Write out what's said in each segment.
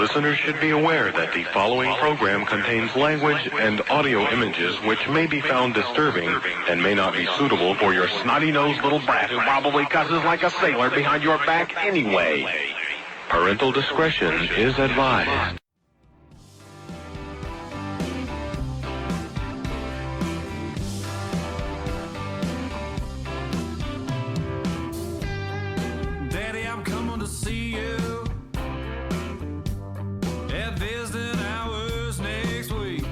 Listeners should be aware that the following program contains language and audio images which may be found disturbing and may not be suitable for your snotty-nosed little brat who probably cusses like a sailor behind your back anyway. Parental discretion is advised. Daddy, I'm coming to see you at visiting hours next week.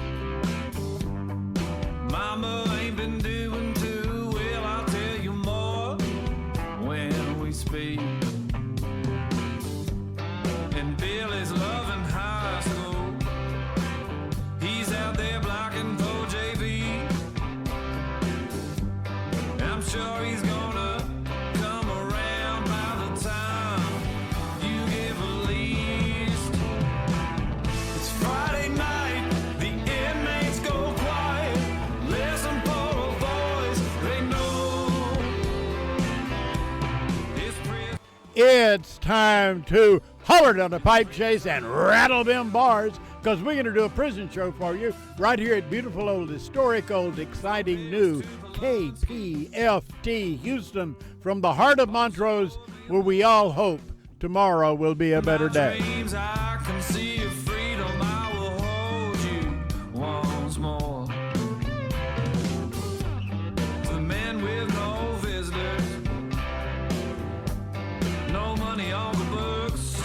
Mama ain't been doing too well, I'll tell you more when we speak. And Billy's loving high school. He's out there blocking for JV. I'm sure he's gonna come around by the time you give a least. It's Friday night, the inmates go quiet. Listen for a voice they know. It's time to holler down the pipe chase and rattle them bars, because we're going to do a prison show for you right here at beautiful old, historic old, exciting new KPFT Houston, from the heart of Montrose, where we all hope tomorrow will be a better day. Dreams, I can see your freedom. I will hold you once more. To the men with no visitors, no money on the books.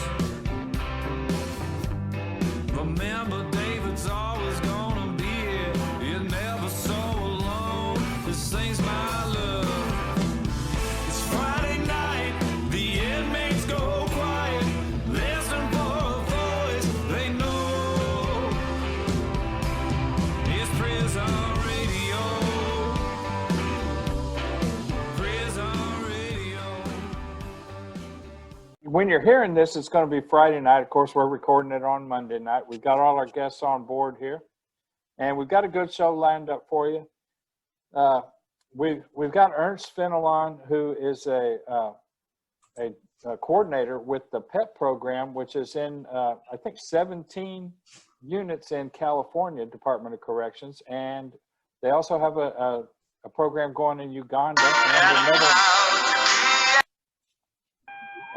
Remember, David's always gonna be here. You're never so alone. This ain't my love. It's Friday night, the inmates go quiet. Listen for a voice they know. It's prison radio. Prison radio. When you're hearing this, it's going to be Friday night. Of course, we're recording it on Monday night. We've got all our guests on board here, and we've got a good show lined up for you. We've got Ernst Fenelon, who is a coordinator with the PEP program, which is in, I think, 17 units in California, Department of Corrections, and they also have a program going in Uganda. And another.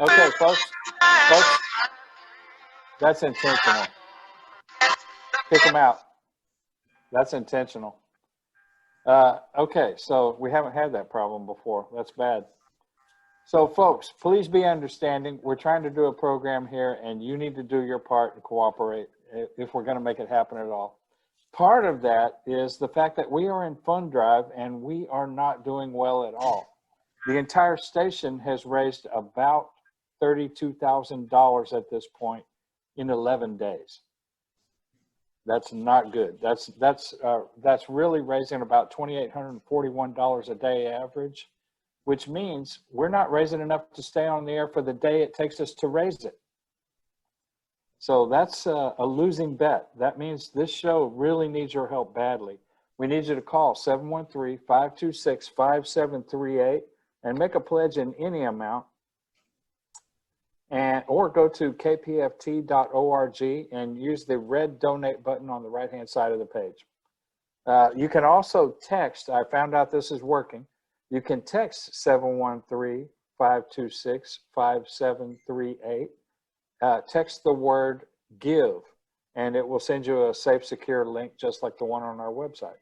Okay, folks, that's intentional. Kick them out. That's intentional. Okay, so we haven't had that problem before. That's bad. So, folks, please be understanding. We're trying to do a program here, and you need to do your part and cooperate if we're going to make it happen at all. Part of that is the fact that we are in fund drive, and we are not doing well at all. The entire station has raised about $32,000 at this point in 11 days. That's not good. That's really raising about $2,841 a day average, which means we're not raising enough to stay on the air for the day it takes us to raise it. So that's a losing bet. That means this show really needs your help badly. We need you to call 713-526-5738 and make a pledge in any amount. Or go to kpft.org and use the red donate button on the right-hand side of the page. You can also text. I found out this is working. You can text 713-526-5738. Text the word give, and it will send you a safe, secure link just like the one on our website.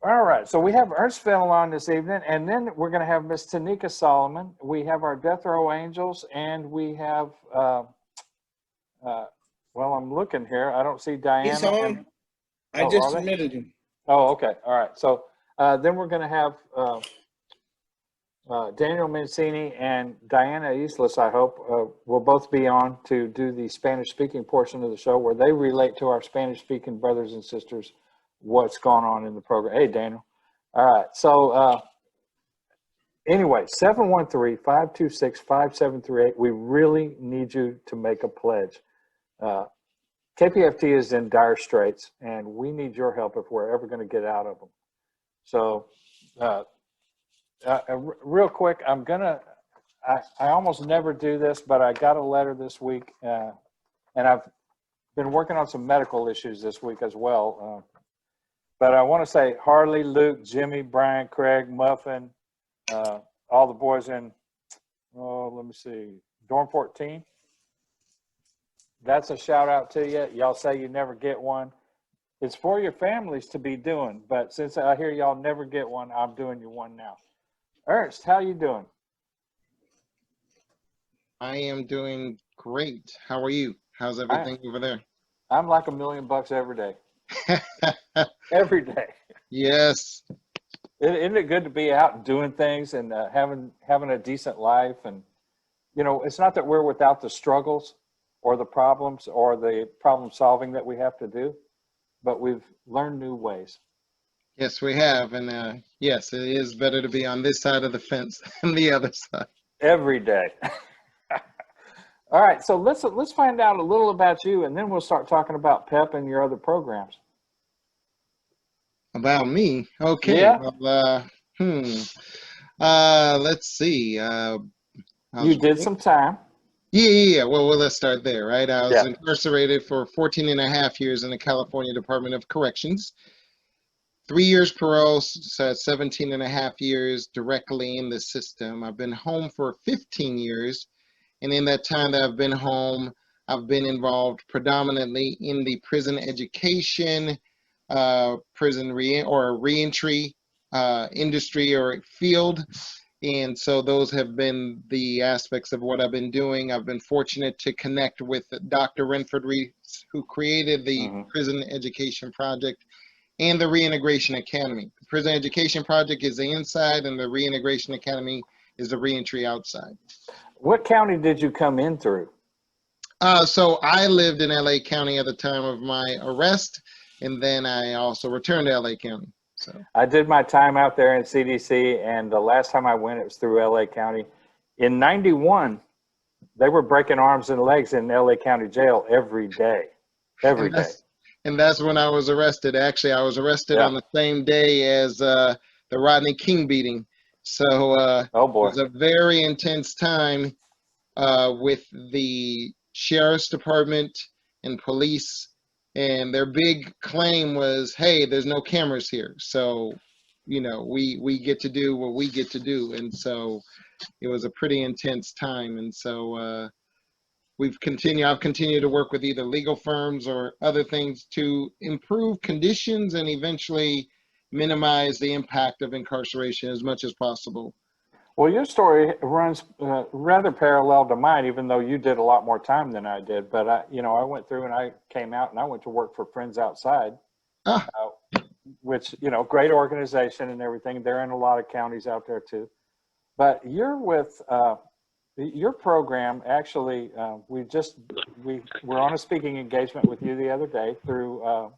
All right, so we have Ernst Fenelon this evening, and then we're going to have Miss Tanika Solomon. We have our Death Row Angels, and we have, well, I'm looking here. I don't see Diana. He's on. I just submitted him. Oh, okay. All right. So then we're going to have Daniel Minisini and Diana Islas, I hope, will both be on to do the Spanish-speaking portion of the show where they relate to our Spanish-speaking brothers and sisters what's going on in the program. Hey, Daniel. All right. So anyway, 713-526-5738. We really need you to make a pledge. KPFT is in dire straits, and we need your help if we're ever going to get out of them. So real quick, I almost never do this, but I got a letter this week And I've been working on some medical issues this week as well. But I want to say Harley, Luke, Jimmy, Brian, Craig, Muffin, all the boys in, let me see, Dorm 14. That's a shout out to you. Y'all say you never get one. It's for your families to be doing, but since I hear y'all never get one, I'm doing you one now. Ernst, how you doing? I am doing great. How are you? How's everything over there? I'm like $1 million every day. Every day. Yes. Isn't it good to be out and doing things and having a decent life? And, you know, it's not that we're without the struggles or the problems or the problem solving that we have to do, but we've learned new ways. Yes, we have. And yes, it is better to be on this side of the fence than the other side. Every day. All right, so let's find out a little about you, and then we'll start talking about PEP and your other programs. About me? Okay. Yeah. Well, let's see. You did some time. Yeah. Well, let's start there, right? I was Yeah. incarcerated for 14 and a half years in the California Department of Corrections. 3 years parole, so 17 and a half years directly in the system. I've been home for 15 years. And in that time that I've been home, I've been involved predominantly in the prison education, prison reentry industry or field. And so those have been the aspects of what I've been doing. I've been fortunate to connect with Dr. Renford Reese, who created the Prison Education Project and the Reintegration Academy. The Prison Education Project is the inside, and the Reintegration Academy is the reentry outside. What county did you come in through? So I lived in LA County at the time of my arrest, and then I also returned to LA County. So I did my time out there in CDC, and the last time I went, it was through LA County. In 91, they were breaking arms and legs in LA County jail every day. Every day. And that's when I was arrested. Actually, I was arrested on the same day as the Rodney King beating. So oh boy. It was a very intense time with the sheriff's department and police, and their big claim was, hey, there's no cameras here, so you know we get to do what we get to do. And so it was a pretty intense time. And so I've continued to work with either legal firms or other things to improve conditions and eventually minimize the impact of incarceration as much as possible. Well, your story runs rather parallel to mine, even though you did a lot more time than I did. But I went through and I came out and I went to work for Friends Outside, which, great organization and everything. They're in a lot of counties out there too. But you're with your program. Actually, we were on a speaking engagement with you the other day through.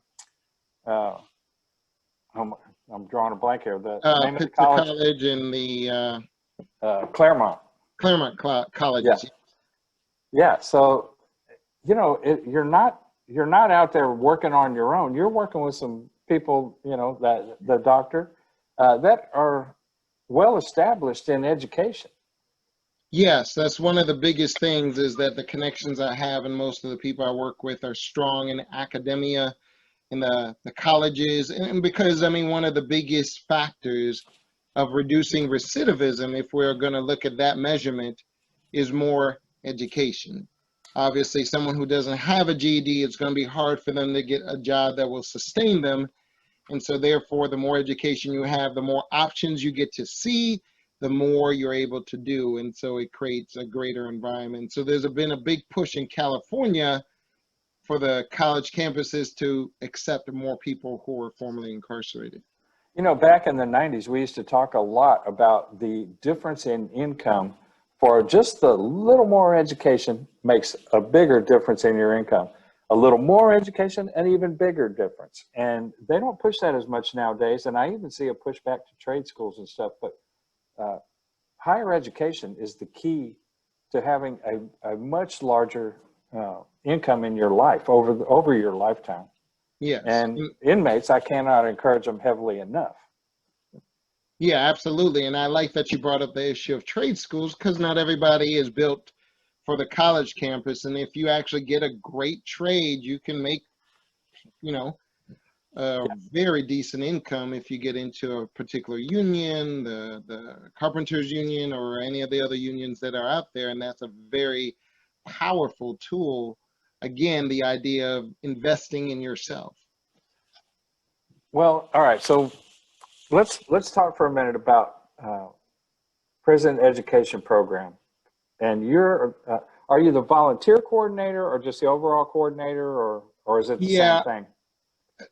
I'm drawing a blank here. The name of the college in the Claremont College. Yeah. So, you're not out there working on your own. You're working with some people, that the doctor that are well established in education. Yes, that's one of the biggest things, is that the connections I have and most of the people I work with are strong in academia, in the colleges. And because, one of the biggest factors of reducing recidivism, if we're going to look at that measurement, is more education. Obviously, someone who doesn't have a GED, it's going to be hard for them to get a job that will sustain them. And so therefore, the more education you have, the more options you get to see, the more you're able to do. And so it creates a greater environment. So there's been a big push in California for the college campuses to accept more people who were formerly incarcerated. Back in the 90s, we used to talk a lot about the difference in income for just a little more education makes a bigger difference in your income. A little more education, an even bigger difference. And they don't push that as much nowadays. And I even see a pushback to trade schools and stuff. But higher education is the key to having a much larger income in your life over your lifetime. Yes. And inmates, I cannot encourage them heavily enough. Yeah, absolutely. And I like that you brought up the issue of trade schools, because not everybody is built for the college campus. And if you actually get a great trade, you can make, you know, a very decent income if you get into a particular union, the carpenters union, or any of the other unions that are out there. And that's a very powerful tool. Again, the idea of investing in yourself. Well, all right. So let's talk for a minute about prison education program. And are you the volunteer coordinator or just the overall coordinator, or is it the same thing?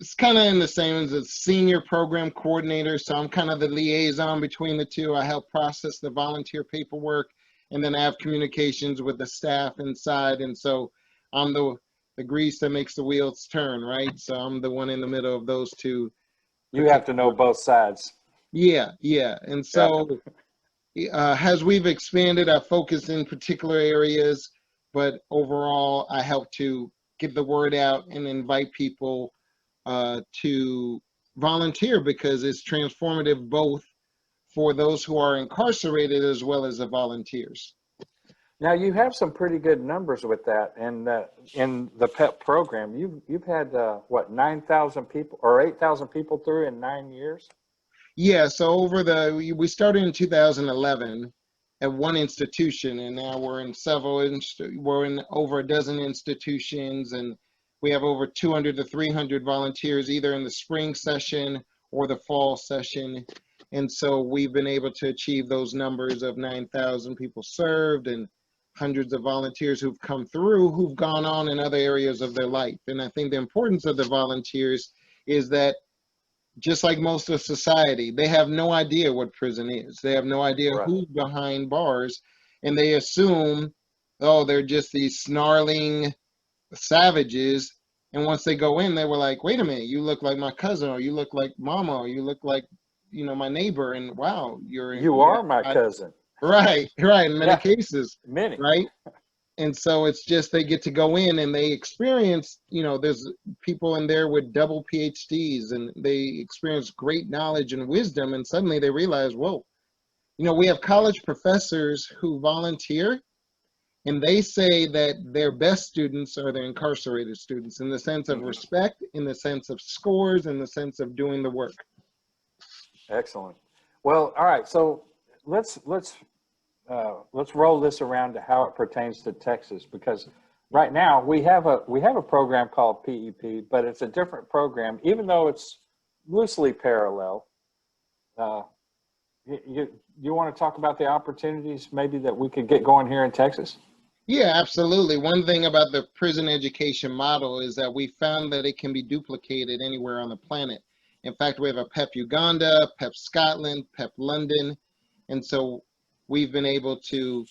It's kind of in the same as a senior program coordinator. So I'm kind of the liaison between the two. I help process the volunteer paperwork, and then I have communications with the staff inside. And so I'm the grease that makes the wheels turn, right? So I'm the one in the middle of those two. You have to know both sides. Yeah. And so as we've expanded, I focus in particular areas, but overall I help to get the word out and invite people to volunteer, because it's transformative both for those who are incarcerated as well as the volunteers. Now you have some pretty good numbers with that, and in the PEP program, you've had what, 9,000 people or 8,000 people through in 9 years? Yeah. So we started in 2011 at one institution, and now we're in we're in over a dozen institutions, and we have over 200 to 300 volunteers either in the spring session or the fall session. And so we've been able to achieve those numbers of 9,000 people served and hundreds of volunteers who've come through, who've gone on in other areas of their life. And I think the importance of the volunteers is that, just like most of society, they have no idea what prison is. They have no idea who's behind bars, and they assume, oh, they're just these snarling savages. And once they go in, they were like, wait a minute, you look like my cousin, or you look like mama, or you look like, you know, my neighbor, and wow, you are my cousin. Right, in many cases. Many. Right. And so it's just, they get to go in and they experience, you know, there's people in there with double PhDs, and they experience great knowledge and wisdom, and suddenly they realize, whoa, you know, we have college professors who volunteer, and they say that their best students are the incarcerated students, in the sense of respect, in the sense of scores, in the sense of doing the work. Excellent. Well, all right. So let's roll this around to how it pertains to Texas, because right now we have a program called PEP, but it's a different program, even though it's loosely parallel. You want to talk about the opportunities maybe that we could get going here in Texas? Yeah, absolutely. One thing about the prison education model is that we found that it can be duplicated anywhere on the planet. In fact, we have a PEP Uganda, PEP Scotland, PEP London, and so we've been able to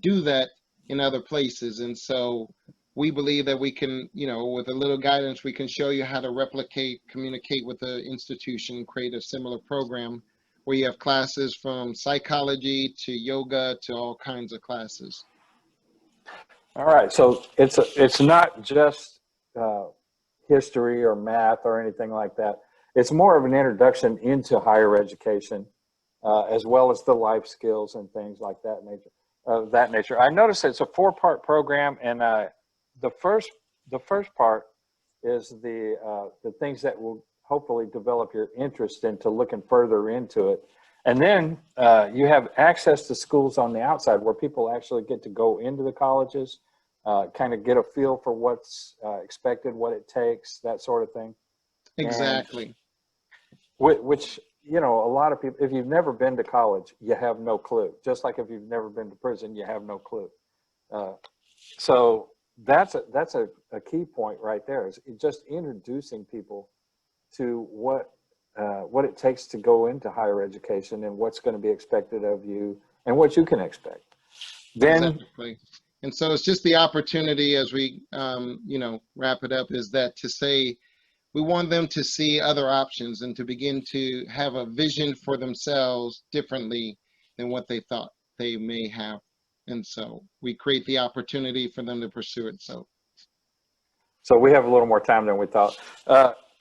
do that in other places. And so we believe that we can, you know, with a little guidance, we can show you how to replicate, communicate with the institution, create a similar program where you have classes from psychology to yoga to all kinds of classes. All right, so it's not just history or math or anything like that. It's more of an introduction into higher education, as well as the life skills and things like that nature. I noticed it's a 4-part program, and the first part is the things that will hopefully develop your interest into looking further into it. And then you have access to schools on the outside where people actually get to go into the colleges, kind of get a feel for what's expected, what it takes, that sort of thing. Exactly. And which, you know, a lot of people, if you've never been to college, you have no clue. Just like if you've never been to prison, you have no clue. So that's a key point right there, is just introducing people to what it takes to go into higher education and what's going to be expected of you and what you can expect. Then, exactly. And so it's just the opportunity as we, you know, wrap it up, is that to say, we want them to see other options and to begin to have a vision for themselves differently than what they thought they may have. And so we create the opportunity for them to pursue it. So we have a little more time than we thought.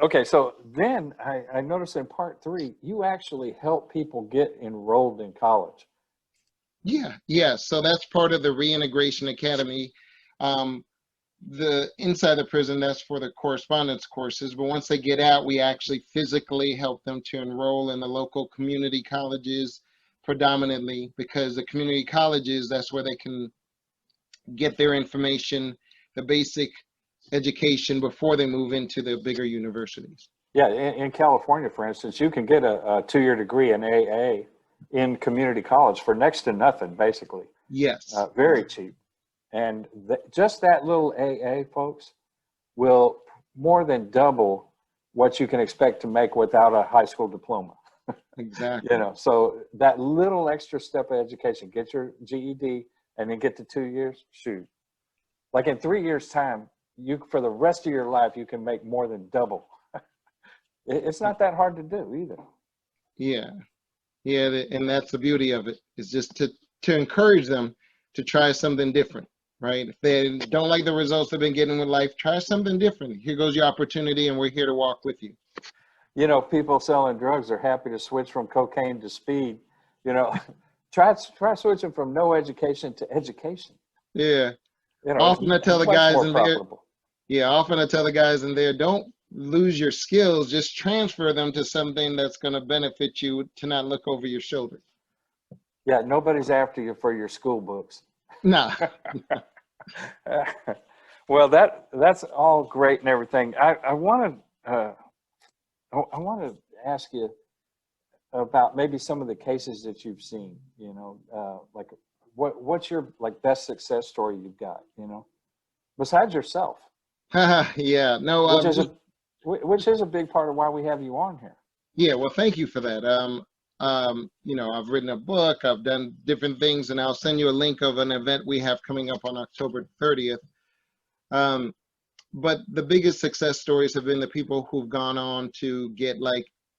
Okay, so then I noticed in part 3, you actually help people get enrolled in college. Yeah. So that's part of the Reintegration Academy. The inside the prison, that's for the correspondence courses. But once they get out, we actually physically help them to enroll in the local community colleges predominantly, because the community colleges, that's where they can get their information, the basic education before they move into the bigger universities. Yeah, in California, for instance, you can get a 2-year degree in AA in community college for next to nothing, basically. Yes. Very cheap. And just that little AA, folks, will more than double what you can expect to make without a high school diploma. Exactly. You know, so that little extra step of education, get your GED and then get to 2 years, shoot. Like in 3 years' time, for the rest of your life, you can make more than double. It's not that hard to do either. Yeah. And that's the beauty of it, is just to encourage them to try something different, right? If they don't like the results they've been getting with life, try something different. Here goes your opportunity, and we're here to walk with you. You know, people selling drugs are happy to switch from cocaine to speed. You know, try switching from no education to education. Yeah. You know, Often I tell the guys in there, don't lose your skills, just transfer them to something that's going to benefit you, to not look over your shoulder. Yeah, nobody's after you for your school books. No. Well, that's all great and everything. I want to ask you about maybe some of the cases that you've seen. You know, like what's your best success story you've got? You know, besides yourself. Yeah. No. Which is a big part of why we have you on here. Yeah. Well, thank you for that. You know, I've written a book, I've done different things, and I'll send you a link of an event we have coming up on October 30th. But the biggest success stories have been the people who've gone on to get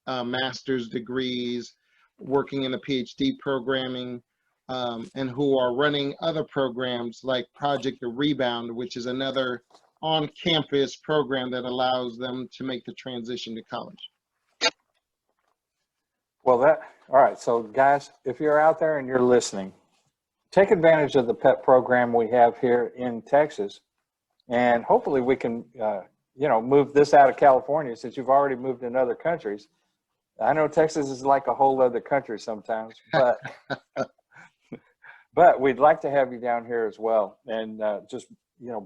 master's degrees, working in a PhD programming, and who are running other programs like Project The Rebound, which is another on-campus program that allows them to make the transition to college. Well, all right. So guys, if you're out there and you're listening, take advantage of the PEP program we have here in Texas. And hopefully we can, move this out of California, since you've already moved in other countries. I know Texas is like a whole other country sometimes, but, but we'd like to have you down here as well. And just,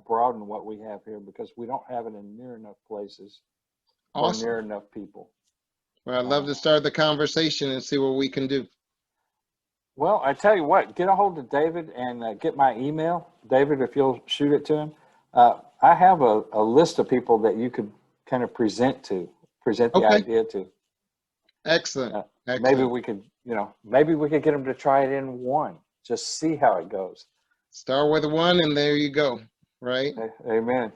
broaden what we have here, because we don't have it in near enough places. Awesome. Or near enough people. Well, I'd love to start the conversation and see what we can do. Well, I tell you what, get a hold of David and get my email. David, if you'll shoot it to him. I have a list of people that you could kind of present the idea to. Excellent. Maybe we could, get them to try it in one. Just see how it goes. Start with one, and there you go. Right? Amen.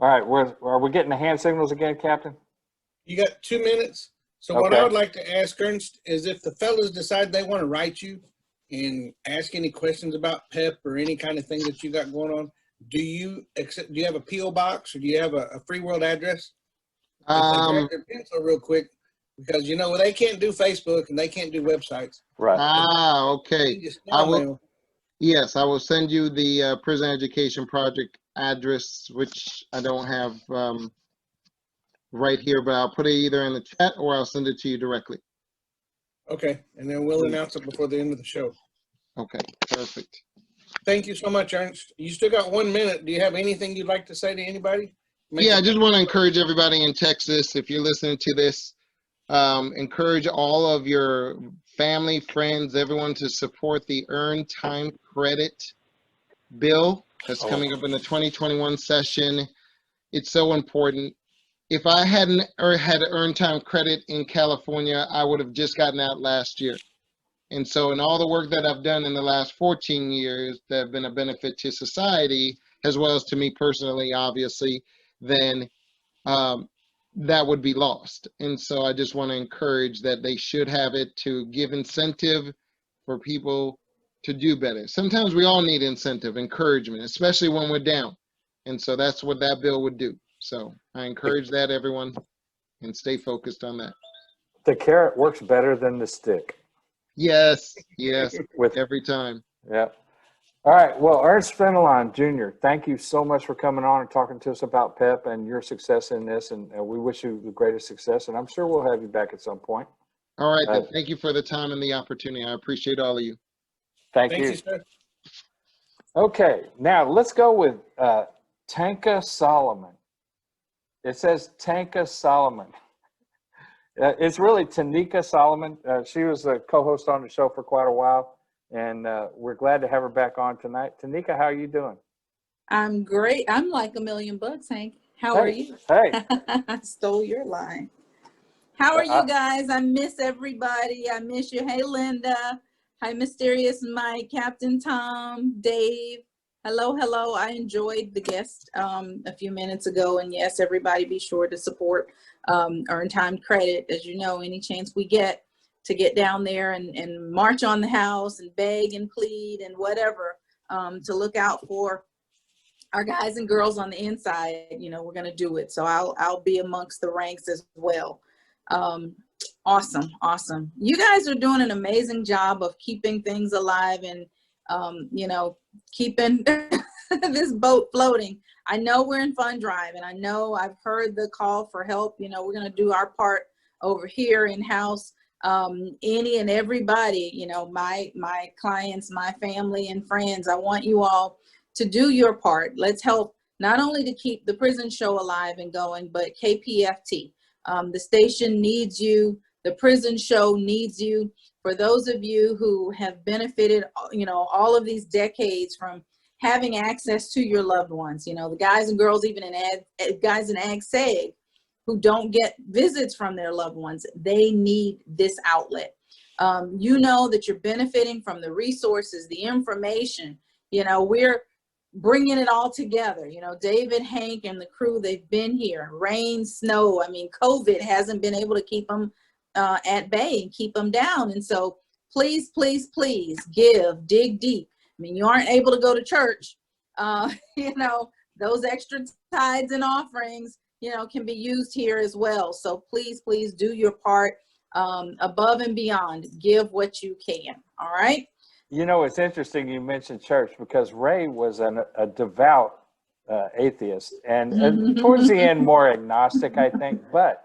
All right, are we getting the hand signals again, Captain? You got 2 minutes. So what I would like to ask Ernst is, if the fellas decide they want to write you and ask any questions about PEP or any kind of thing that you got going on, do you have a P.O. box, or do you have a free world address? Grab their pencil real quick, because they can't do Facebook and they can't do websites. Right. Okay. Yes, I will send you the Prison Education Project address, which I don't have right here, but I'll put it either in the chat or I'll send it to you directly. Okay, and then we'll announce it before the end of the show. Okay, perfect. Thank you so much, Ernst. You still got 1 minute. Do you have anything you'd like to say to anybody? I just want to encourage everybody in Texas, if you're listening to this, encourage all of your family, friends, everyone to support the Earned Time Credit bill that's coming up in the 2021 session. It's so important. If I hadn't had earned time credit in California, I would have just gotten out last year. And so in all the work that I've done in the last 14 years that have been a benefit to society, as well as to me personally, obviously, then that would be lost. And so I just want to encourage that they should have it, to give incentive for people to do better. Sometimes we all need incentive, encouragement, especially when we're down. And so that's what that bill would do. So I encourage that, everyone, and stay focused on that. The carrot works better than the stick. Yes, yes, With every time. yeah. All right. Well, Ernst Fenelon Jr., thank you so much for coming on and talking to us about PEP and your success in this. And we wish you the greatest success. And I'm sure we'll have you back at some point. All right, then. Thank you for the time and the opportunity. I appreciate all of you. Thank Thank you. you, sir. Okay. Now let's go with Tanika Solomon. It says Tanika Solomon. It's really Tanika Solomon. She was a co-host on the show for quite a while. And we're glad to have her back on tonight. Tanika, how are you doing? I'm great. I'm like $1 million, Hank. How are you? Hey. I stole your line. How are you guys? I miss everybody. I miss you. Hey, Linda. Hi, Mysterious Mike, Captain Tom, Dave. Hello, hello. I enjoyed the guest a few minutes ago. And yes, everybody be sure to support Earn Time Credit. As you know, any chance we get to get down there and march on the house and beg and plead and whatever, to look out for our guys and girls on the inside, you know, we're going to do it. So I'll be amongst the ranks as well. Awesome. You guys are doing an amazing job of keeping things alive and, you know, keeping this boat floating. I know we're in fund drive and I know I've heard the call for help. You know, we're going to do our part over here in house. Any and everybody, you know, my clients, my family and friends, I want you all to do your part. Let's help not only to keep the prison show alive and going, but KPFT. The station needs you. The prison show needs you. For those of you who have benefited, you know, all of these decades from having access to your loved ones, you know, the guys and girls, even in guys in Ag Seg, who don't get visits from their loved ones, they need this outlet. You know that you're benefiting from the resources, the information. You know, we're bringing it all together. You know, David, Hank, and the crew, they've been here. Rain, snow. I mean, COVID hasn't been able to keep them at bay and keep them down. And so please, please, please give, dig deep. I mean, you aren't able to go to church. You know, those extra tithes and offerings, you know, can be used here as well. So please, please do your part above and beyond. Give what you can. All right. You know, it's interesting you mentioned church because Ray was a devout atheist and towards the end more agnostic, I think. But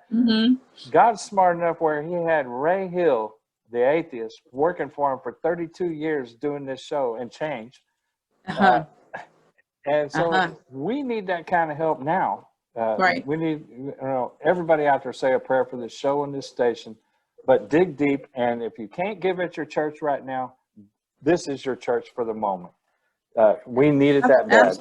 God's smart enough where he had Ray Hill, the atheist, working for him for 32 years doing this show and change. And so we need that kind of help now. Right. We need, you know, everybody out there say a prayer for this show and this station, but dig deep. And if you can't give at your church right now, this is your church for the moment. We needed that bad.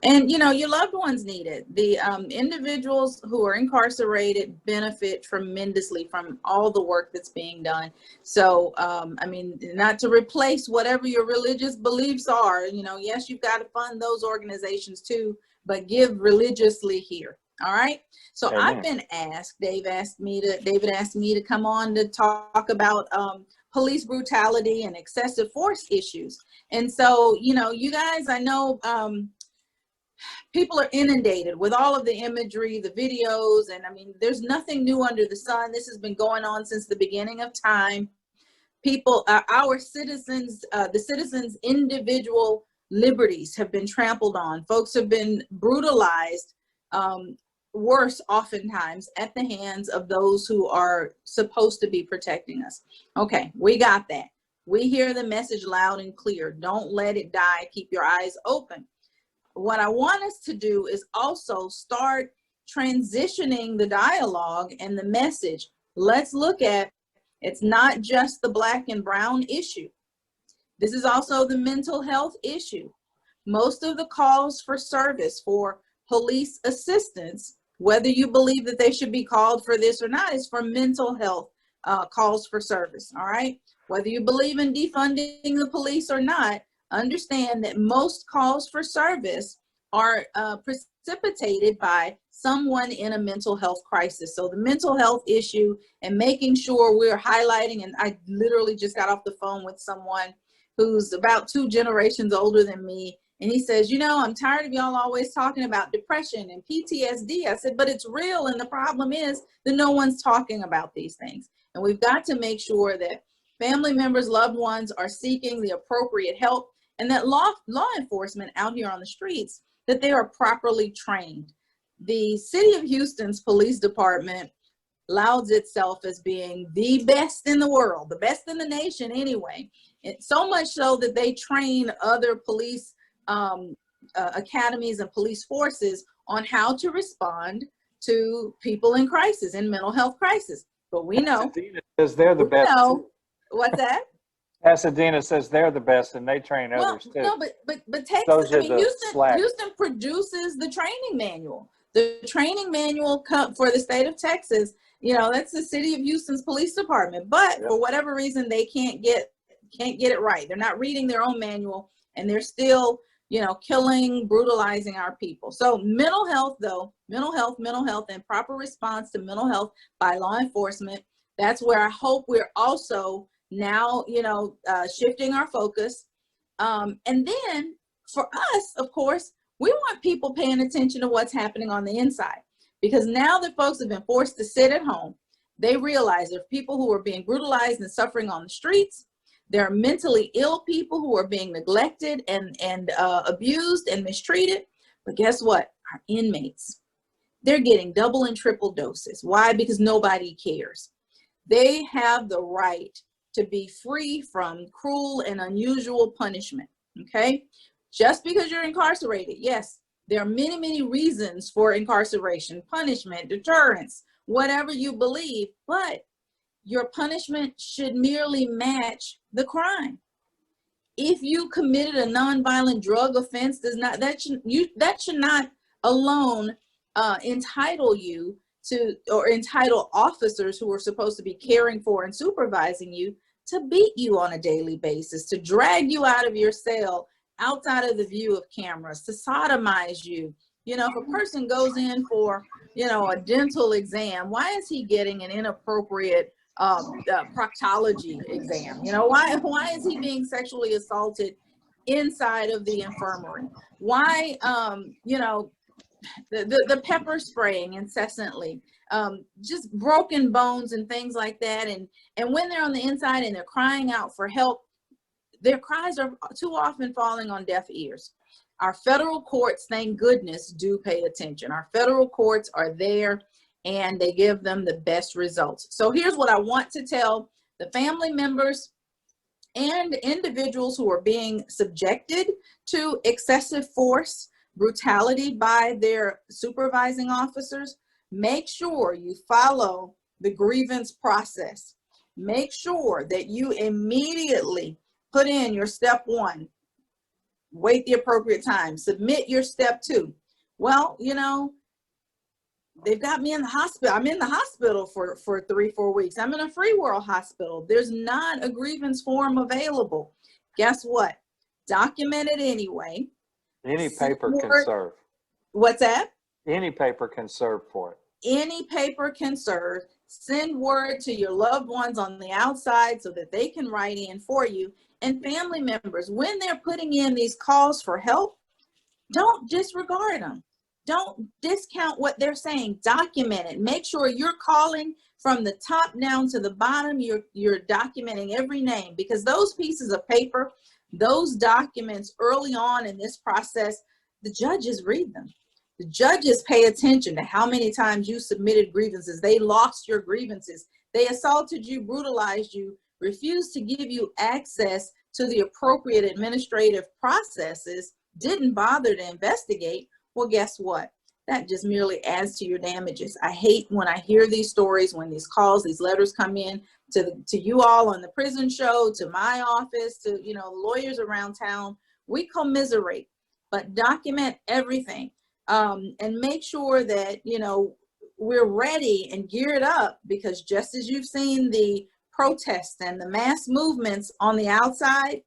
And, you know, your loved ones need it. The individuals who are incarcerated benefit tremendously from all the work that's being done. So, I mean, not to replace whatever your religious beliefs are, you know, yes, you've got to fund those organizations too, but give religiously here. All right. So Amen. I've been asked, David asked me to come on to talk about police brutality and excessive force issues. And so, you know, you guys, I know people are inundated with all of the imagery, the videos, and I mean, there's nothing new under the sun. This has been going on since the beginning of time. People, our citizens, the citizens' individual liberties have been trampled on. Folks have been brutalized, worse oftentimes at the hands of those who are supposed to be protecting us. Okay, we got that. We hear the message loud and clear. Don't let it die. Keep your eyes open. What I want us to do is also start transitioning the dialogue and the message. Let's look at, it's not just the black and brown issue. This is also the mental health issue. Most of the calls for service for police assistance, whether you believe that they should be called for this or not, is for mental health calls for service, all right? Whether you believe in defunding the police or not, understand that most calls for service are precipitated by someone in a mental health crisis. So the mental health issue and making sure we're highlighting, and I literally just got off the phone with someone who's about 2 generations older than me, and he says, you know, I'm tired of y'all always talking about depression and PTSD. I said, but it's real, and the problem is that no one's talking about these things. And we've got to make sure that family members, loved ones are seeking the appropriate help, and that law enforcement out here on the streets, that they are properly trained. The city of Houston's police department lauds itself as being the best in the world, the best in the nation anyway. So much so that they train other police academies and police forces on how to respond to people in crisis, in mental health crisis. But we know, says they're the best. What's that? Pasadena says they're the best, and they train others too. No, but Texas, I mean, Houston produces the training manual. The training manual for the state of Texas, you know, that's the city of Houston's police department. But for whatever reason, they can't get it right. They're not reading their own manual, and they're still, you know, killing, brutalizing our people. So mental health, and proper response to mental health by law enforcement. That's where I hope we're also now, you know, shifting our focus. And then for us, of course, we want people paying attention to what's happening on the inside, because now that folks have been forced to sit at home, they realize there are people who are being brutalized and suffering on the streets. There are mentally ill people who are being neglected and abused and mistreated. But guess what? Our inmates, they're getting double and triple doses. Why? Because nobody cares. They have the right to be free from cruel and unusual punishment, okay? Just because you're incarcerated, yes, there are many, many reasons for incarceration, punishment, deterrence, whatever you believe, but your punishment should merely match the crime. If you committed a nonviolent drug offense, that should not alone entitle you to, or entitle officers who are supposed to be caring for and supervising you, to beat you on a daily basis, to drag you out of your cell, outside of the view of cameras, to sodomize you. You know, if a person goes in for, you know, a dental exam, why is he getting an inappropriate proctology exam? You know, why is he being sexually assaulted inside of the infirmary? Why, you know, the pepper spraying incessantly, just broken bones and things like that. And when they're on the inside and they're crying out for help, their cries are too often falling on deaf ears. Our federal courts, thank goodness, do pay attention. Our federal courts are there and they give them the best results. So here's what I want to tell the family members and individuals who are being subjected to excessive force, brutality by their supervising officers. Make sure you follow the grievance process. Make sure that you immediately put in your step 1, wait the appropriate time, submit your step 2. Well, you know, they've got me in the hospital. I'm in the hospital for 3-4 weeks. I'm in a free world hospital. There's not a grievance form available. Guess what? Document it anyway. Any paper can serve. What's that? Any paper can serve for it. Any paper can serve. Send word to your loved ones on the outside so that they can write in for you. And family members, when they're putting in these calls for help, don't disregard them. Don't discount what they're saying. Document it. Make sure you're calling from the top down to the bottom. You're documenting every name, because those pieces of paper, those documents early on in this process, the judges read them. The judges pay attention to how many times you submitted grievances. They lost your grievances. They assaulted you, brutalized you, refused to give you access to the appropriate administrative processes, didn't bother to investigate. Well, guess what? That just merely adds to your damages. I hate when I hear these stories, when these calls, these letters come in to you all on the prison show, to my office, to, you know, lawyers around town. We commiserate, but document everything. And make sure that, you know, we're ready and geared up, because just as you've seen the protests and the mass movements on the outside,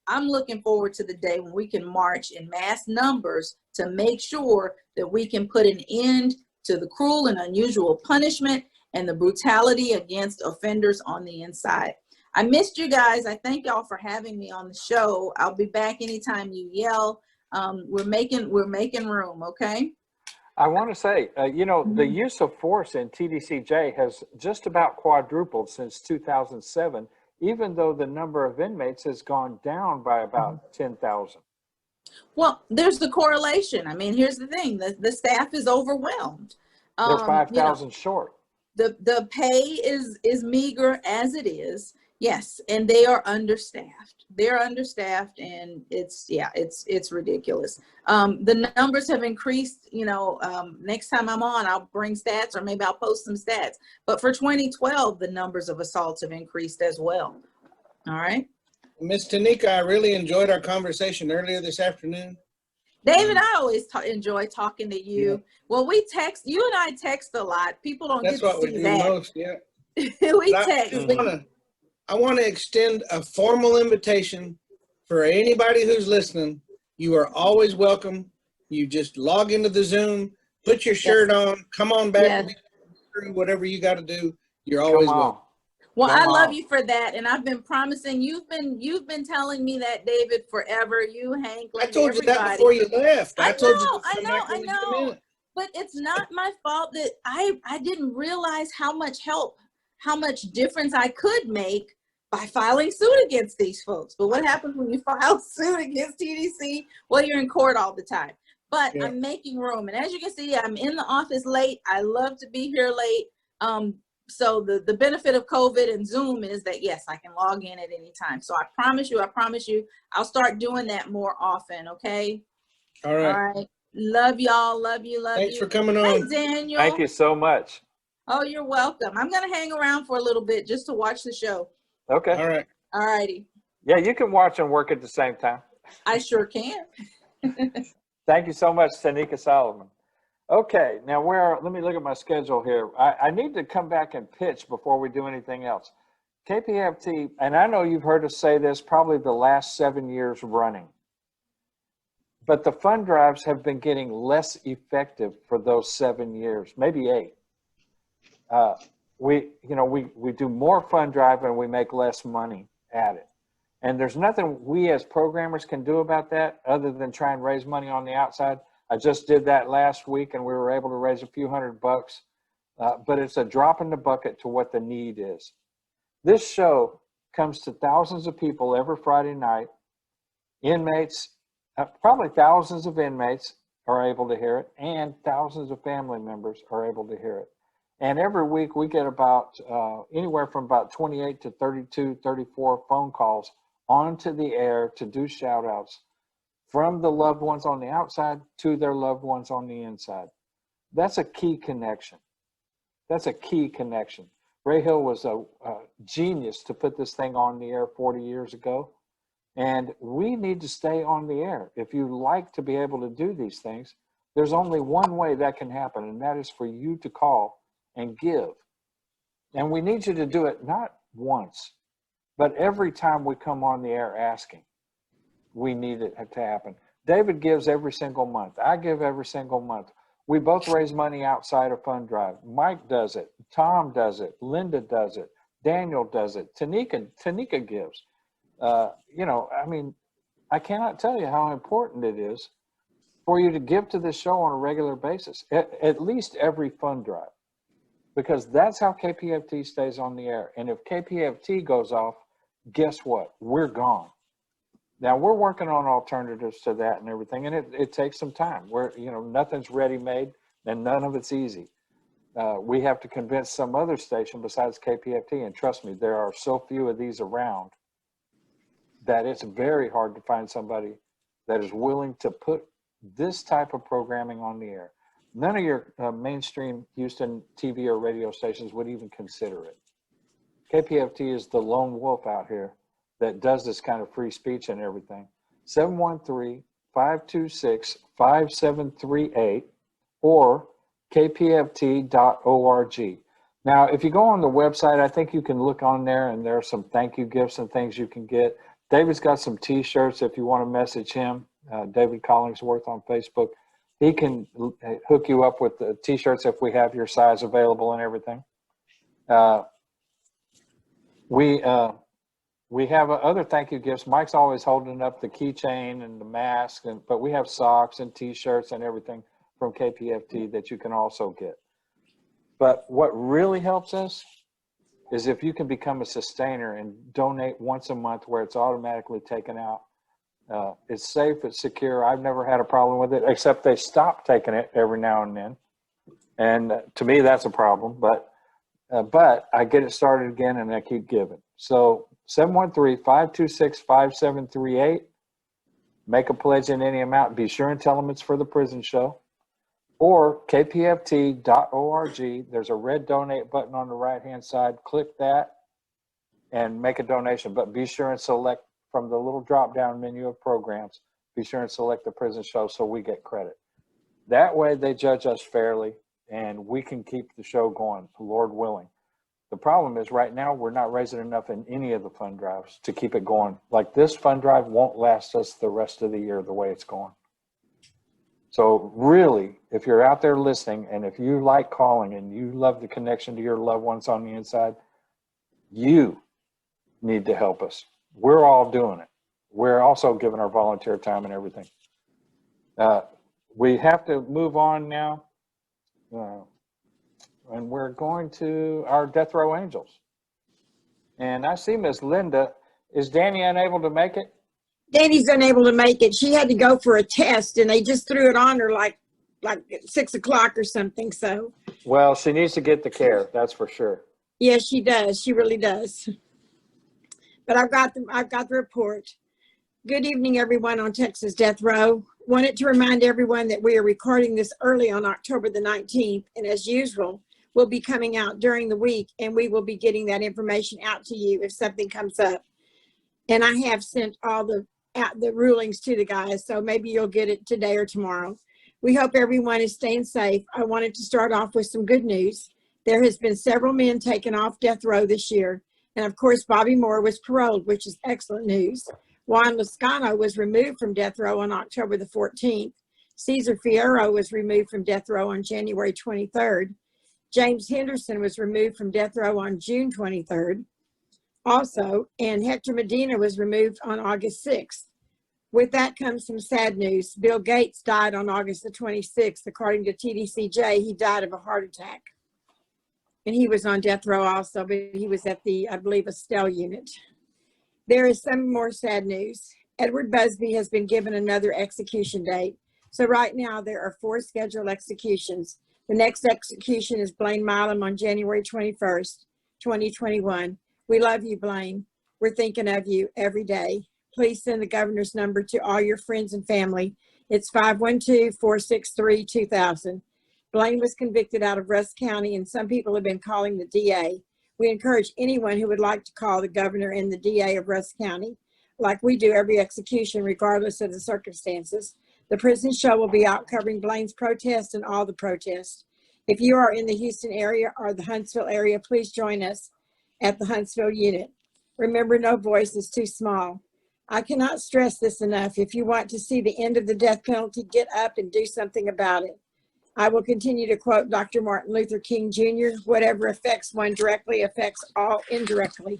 I'm looking forward to the day when we can march in mass numbers to make sure that we can put an end to the cruel and unusual punishment and the brutality against offenders on the inside. I missed you guys. I thank y'all for having me on the show. I'll be back anytime you yell. We're making room, okay? I want to say, the use of force in TDCJ has just about quadrupled since 2007, even though the number of inmates has gone down by about 10,000. Well, there's the correlation. I mean, here's the thing: the staff is overwhelmed. They're 5,000 short. The pay is meager as it is. Yes, and they are understaffed. They're understaffed, and it's ridiculous. The numbers have increased. Next time I'm on, I'll bring stats, or maybe I'll post some stats. But for 2012, the numbers of assaults have increased as well. All right. Miss Tanika, I really enjoyed our conversation earlier this afternoon. David, I always enjoy talking to you. Yeah. Well, you and I text a lot. People don't That's get to what we see do that. most, yeah. We text. I want to extend a formal invitation for anybody who's listening. You are always welcome. You just log into the Zoom, put your shirt on, come on back, whatever you got to do. You're always welcome. Well, I love you for that, and I've been promising. You've been telling me that, David, forever. You, Hank, I told you that before you left. I know. But it's not my fault that I didn't realize how much difference I could make by filing suit against these folks. But what happens when you file suit against TDC? Well, you're in court all the time. But I'm making room, and as you can see, I'm in the office late. I love to be here late. So the benefit of COVID and Zoom is that, yes, I can log in at any time. So I promise you, I'll start doing that more often, okay? All right. All right. Love y'all. Love you. Thanks for coming on. Hey, Daniel. Thank you so much. Oh, you're welcome. I'm going to hang around for a little bit just to watch the show. Okay. All right. All righty. Yeah, you can watch and work at the same time. I sure can. Thank you so much, Tanika Solomon. Okay, now let me look at my schedule here. I need to come back and pitch before we do anything else. KPFT, and I know you've heard us say this probably the last 7 years running, but the fund drives have been getting less effective for those 7 years, maybe 8. We do more fund drive and we make less money at it. And there's nothing we as programmers can do about that other than try and raise money on the outside. I just did that last week and we were able to raise a few $100, but it's a drop in the bucket to what the need is. This show comes to thousands of people every Friday night. Inmates, probably thousands of inmates are able to hear it, and thousands of family members are able to hear it. And every week we get about anywhere from about 28 to 32, 34 phone calls onto the air to do shout outs from the loved ones on the outside to their loved ones on the inside. That's a key connection. Ray Hill was a genius to put this thing on the air 40 years ago. And we need to stay on the air. If you like to be able to do these things, there's only one way that can happen, and that is for you to call and give. And we need you to do it not once, but every time we come on the air asking. We need it to happen. David gives every single month. I give every single month. We both raise money outside of Fund Drive. Mike does it. Tom does it. Linda does it. Daniel does it. Tanika gives. I cannot tell you how important it is for you to give to this show on a regular basis, at least every Fund Drive, because that's how KPFT stays on the air. And if KPFT goes off, guess what? We're gone. Now we're working on alternatives to that and everything, and it takes some time. Nothing's ready-made, and none of it's easy. We have to convince some other station besides KPFT, and trust me, there are so few of these around that it's very hard to find somebody that is willing to put this type of programming on the air. None of your mainstream Houston TV or radio stations would even consider it. KPFT is the lone wolf out here that does this kind of free speech and everything. 713-526-5738 or kpft.org. Now, if you go on the website, I think you can look on there and there are some thank you gifts and things you can get. David's got some t-shirts if you want to message him, David Collingsworth on Facebook. He can hook you up with the t-shirts if we have your size available and everything. We have other thank you gifts. Mike's always holding up the keychain and the mask, but we have socks and t-shirts and everything. from KPFT that you can also get. But what really helps us is if you can become a sustainer and donate once a month where it's automatically taken out. It's safe, it's secure. I've never had a problem with it, except they stop taking it every now and then. And to me, that's a problem. But I get it started again and I keep giving. So 713-526-5738. Make a pledge in any amount. Be sure and tell them it's for the prison show. Or kpft.org. There's a red donate button on the right-hand side. Click that and make a donation. But be sure and select from the little drop-down menu of programs. Be sure and select the prison show so we get credit. That way they judge us fairly and we can keep the show going, Lord willing. The problem is right now we're not raising enough in any of the fund drives to keep it going. Like this fund drive won't last us the rest of the year the way it's going. So really, if you're out there listening and if you like calling and you love the connection to your loved ones on the inside, you need to help us. We're all doing it. We're also giving our volunteer time and everything. We have to move on now. And we're going to our Death Row Angels. And I see Miss Linda. Is Danny unable to make it? Danny's unable to make it. She had to go for a test and they just threw it on her like at 6 o'clock or something. So. Well, she needs to get the care. That's for sure. Yes, she does. She really does. But I've got the report. Good evening, everyone on Texas Death Row. Wanted to remind everyone that we are recording this early on October the 19th. And as usual, we'll be coming out during the week and we will be getting that information out to you if something comes up. And I have sent all the rulings to the guys, so maybe you'll get it today or tomorrow. We hope everyone is staying safe. I wanted to start off with some good news. There has been several men taken off death row this year. And of course, Bobby Moore was paroled, which is excellent news. Juan Lascano was removed from death row on October the 14th. Cesar Fierro was removed from death row on January 23rd. James Henderson was removed from death row on June 23rd. Also, and Hector Medina was removed on August 6th. With that comes some sad news. Bill Gates died on August the 26th. According to TDCJ, he died of a heart attack. And he was on death row also, but he was at the, I believe, Estelle unit. There is some more sad news. Edward Busby has been given another execution date. So right now there are 4 scheduled executions. The next execution is Blaine Milam on January 21st, 2021. We love you, Blaine. We're thinking of you every day. Please send the governor's number to all your friends and family. It's 512-463-2000. Blaine was convicted out of Rusk County, and some people have been calling the DA. We encourage anyone who would like to call the governor and the DA of Rusk County, like we do every execution, regardless of the circumstances. The prison show will be out covering Blaine's protest and all the protests. If you are in the Houston area or the Huntsville area, please join us at the Huntsville unit. Remember, no voice is too small. I cannot stress this enough. If you want to see the end of the death penalty, get up and do something about it. I will continue to quote Dr. Martin Luther King Jr., whatever affects one directly affects all indirectly.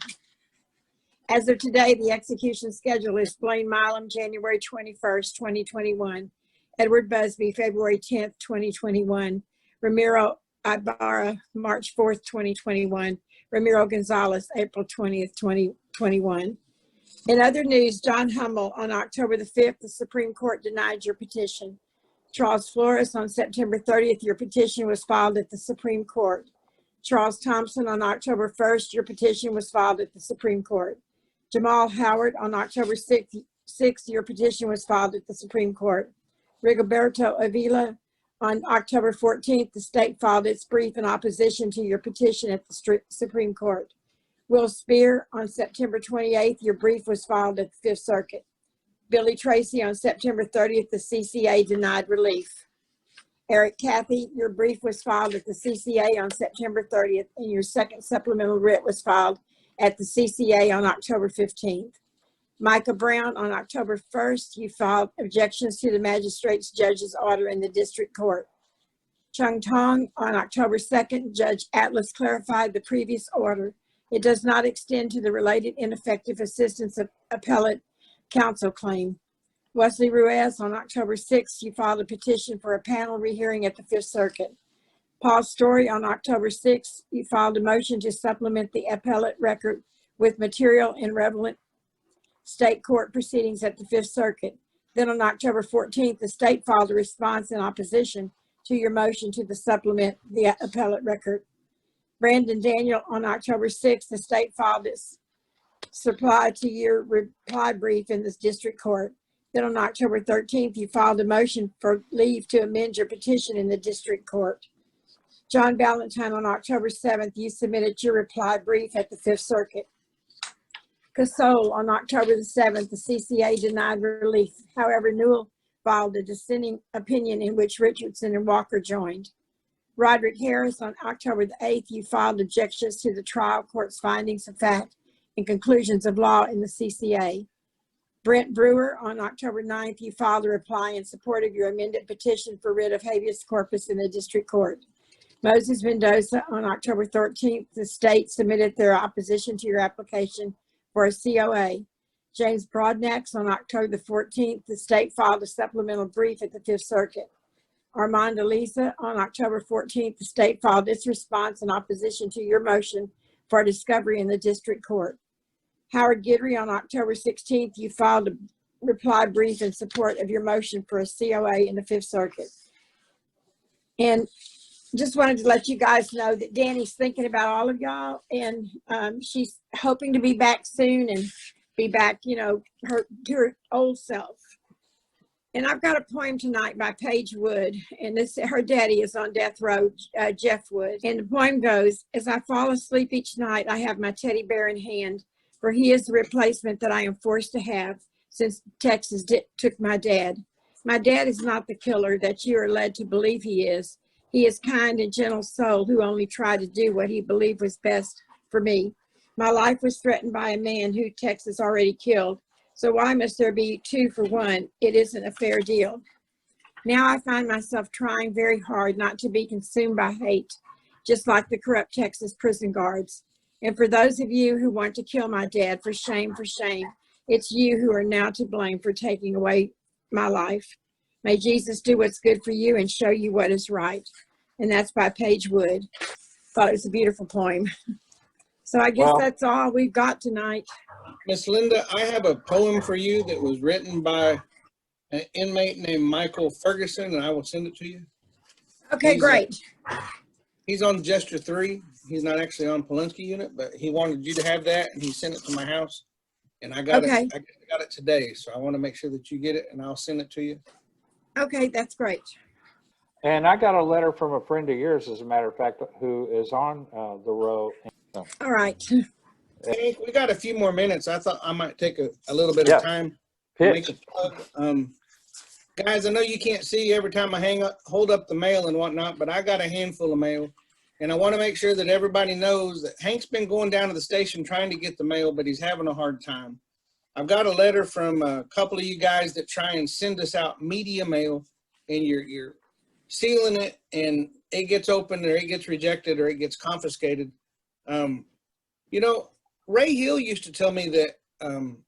As of today, the execution schedule is Blaine Milam, January 21st, 2021. Edward Busby, February 10th, 2021. Ramiro Ibarra, March 4th, 2021. Ramiro Gonzalez, April 20th, 2021. In other news, John Hummel, on October the 5th, the Supreme Court denied your petition. Charles Flores, on September 30th, your petition was filed at the Supreme Court. Charles Thompson, on October 1st, your petition was filed at the Supreme Court. Jamal Howard, on October 6th, your petition was filed at the Supreme Court. Rigoberto Avila, on October 14th, the state filed its brief in opposition to your petition at the Supreme Court. Will Spear, on September 28th, your brief was filed at the Fifth Circuit. Billy Tracy, on September 30th, the CCA denied relief. Eric Cathy, your brief was filed at the CCA on September 30th, and your second supplemental writ was filed at the CCA on October 15th. Micah Brown, on October 1st, you filed objections to the magistrate's judge's order in the district court. Chung Tong, on October 2nd, Judge Atlas clarified the previous order. It does not extend to the related ineffective assistance of appellate counsel claim. Wesley Ruiz, on October 6th, you filed a petition for a panel rehearing at the Fifth Circuit. Paul Story, on October 6th, you filed a motion to supplement the appellate record with material in relevant state court proceedings at the Fifth Circuit. Then on October 14th, the state filed a response in opposition to your motion to supplement the appellate record. Brandon Daniel, on October 6th, the state filed its reply to your reply brief in this district court. Then on October 13th, you filed a motion for leave to amend your petition in the district court. John Valentine, on October 7th, you submitted your reply brief at the Fifth Circuit. Casole, on October the 7th, the CCA denied relief. However, Newell filed a dissenting opinion in which Richardson and Walker joined. Roderick Harris, on October the 8th, you filed objections to the trial court's findings of fact and conclusions of law in the CCA. Brent Brewer, on October 9th, you filed a reply in support of your amended petition for writ of habeas corpus in the district court. Moses Mendoza, on October 13th, the state submitted their opposition to your application for a COA. James Broadnax, on October the 14th, the state filed a supplemental brief at the Fifth Circuit. Armand Elisa, on October 14th, the state filed its response in opposition to your motion for discovery in the district court. Howard Guidry, on October 16th, you filed a reply brief in support of your motion for a COA in the Fifth Circuit. And just wanted to let you guys know that Danny's thinking about all of y'all, and she's hoping to be back soon and be back, to her old self. And I've got a poem tonight by Paige Wood, and her daddy is on death row, Jeff Wood. And the poem goes, as I fall asleep each night, I have my teddy bear in hand, for he is the replacement that I am forced to have since Texas took my dad. My dad is not the killer that you are led to believe he is. He is kind and gentle soul who only tried to do what he believed was best for me. My life was threatened by a man who Texas already killed. So why must there be 2 for 1? It isn't a fair deal. Now I find myself trying very hard not to be consumed by hate, just like the corrupt Texas prison guards. And for those of you who want to kill my dad, for shame, it's you who are now to blame for taking away my life. May Jesus do what's good for you and show you what is right. And that's by Paige Wood. Thought it was a beautiful poem. So I guess that's all we've got tonight. Miss Linda, I have a poem for you that was written by an inmate named Michael Ferguson, and I will send it to you. Okay, great. He's on Gesture 3. He's not actually on Polinsky unit, but he wanted you to have that, and he sent it to my house. And I got it. I got it today, so I want to make sure that you get it, and I'll send it to you. Okay, that's great. And I got a letter from a friend of yours, as a matter of fact, who is on the row. All right. Hank, we got a few more minutes. I thought I might take a little bit of time to make a plug. Guys, I know you can't see every time I hold up the mail and whatnot, but I got a handful of mail. And I want to make sure that everybody knows that Hank's been going down to the station trying to get the mail, but he's having a hard time. I've got a letter from a couple of you guys that try and send us out media mail, and you're sealing it, and it gets opened, or it gets rejected, or it gets confiscated. Ray Hill used to tell me that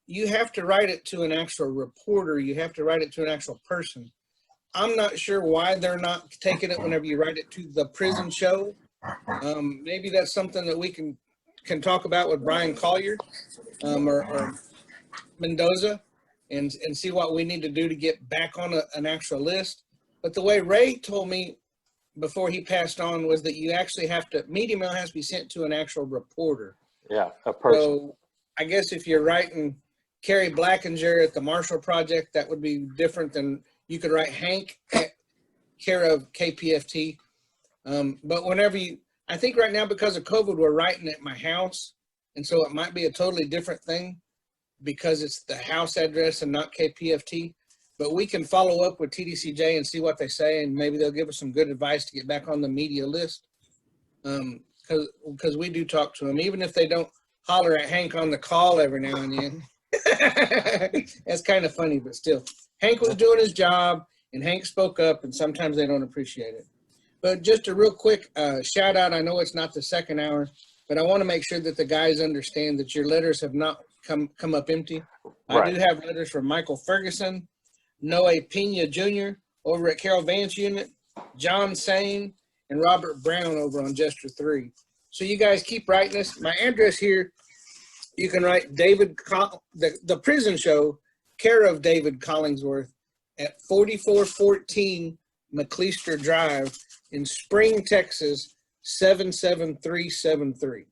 you have to write it to an actual reporter. You have to write it to an actual person. I'm not sure why they're not taking it whenever you write it to the prison show. Maybe that's something that we can talk about with Brian Collier or Mendoza and see what we need to do to get back on an actual list. But the way Ray told me before he passed on was that you actually media mail has to be sent to an actual reporter. Yeah, a person. So I guess if you're writing Carrie Blackinger at the Marshall Project, that would be different than you could write Hank at care of KPFT. But whenever I think right now because of COVID, we're writing at my house. And so it might be a totally different thing because it's the house address and not KPFT. But we can follow up with TDCJ and see what they say, and maybe they'll give us some good advice to get back on the media list. Because we do talk to them, even if they don't holler at Hank on the call every now and then. That's kind of funny, but still. Hank was doing his job, and Hank spoke up, and sometimes they don't appreciate it. But just a real quick shout out. I know it's not the second hour, but I want to make sure that the guys understand that your letters have not come up empty. Right. I do have letters from Michael Ferguson, Noe Pena Jr. over at Carol Vance Unit, John Sane, and Robert Brown over on Jester 3. So you guys keep writing us. My address here, you can write the prison show, care of David Collingsworth at 4414 McLeister Drive in Spring, Texas, 77373.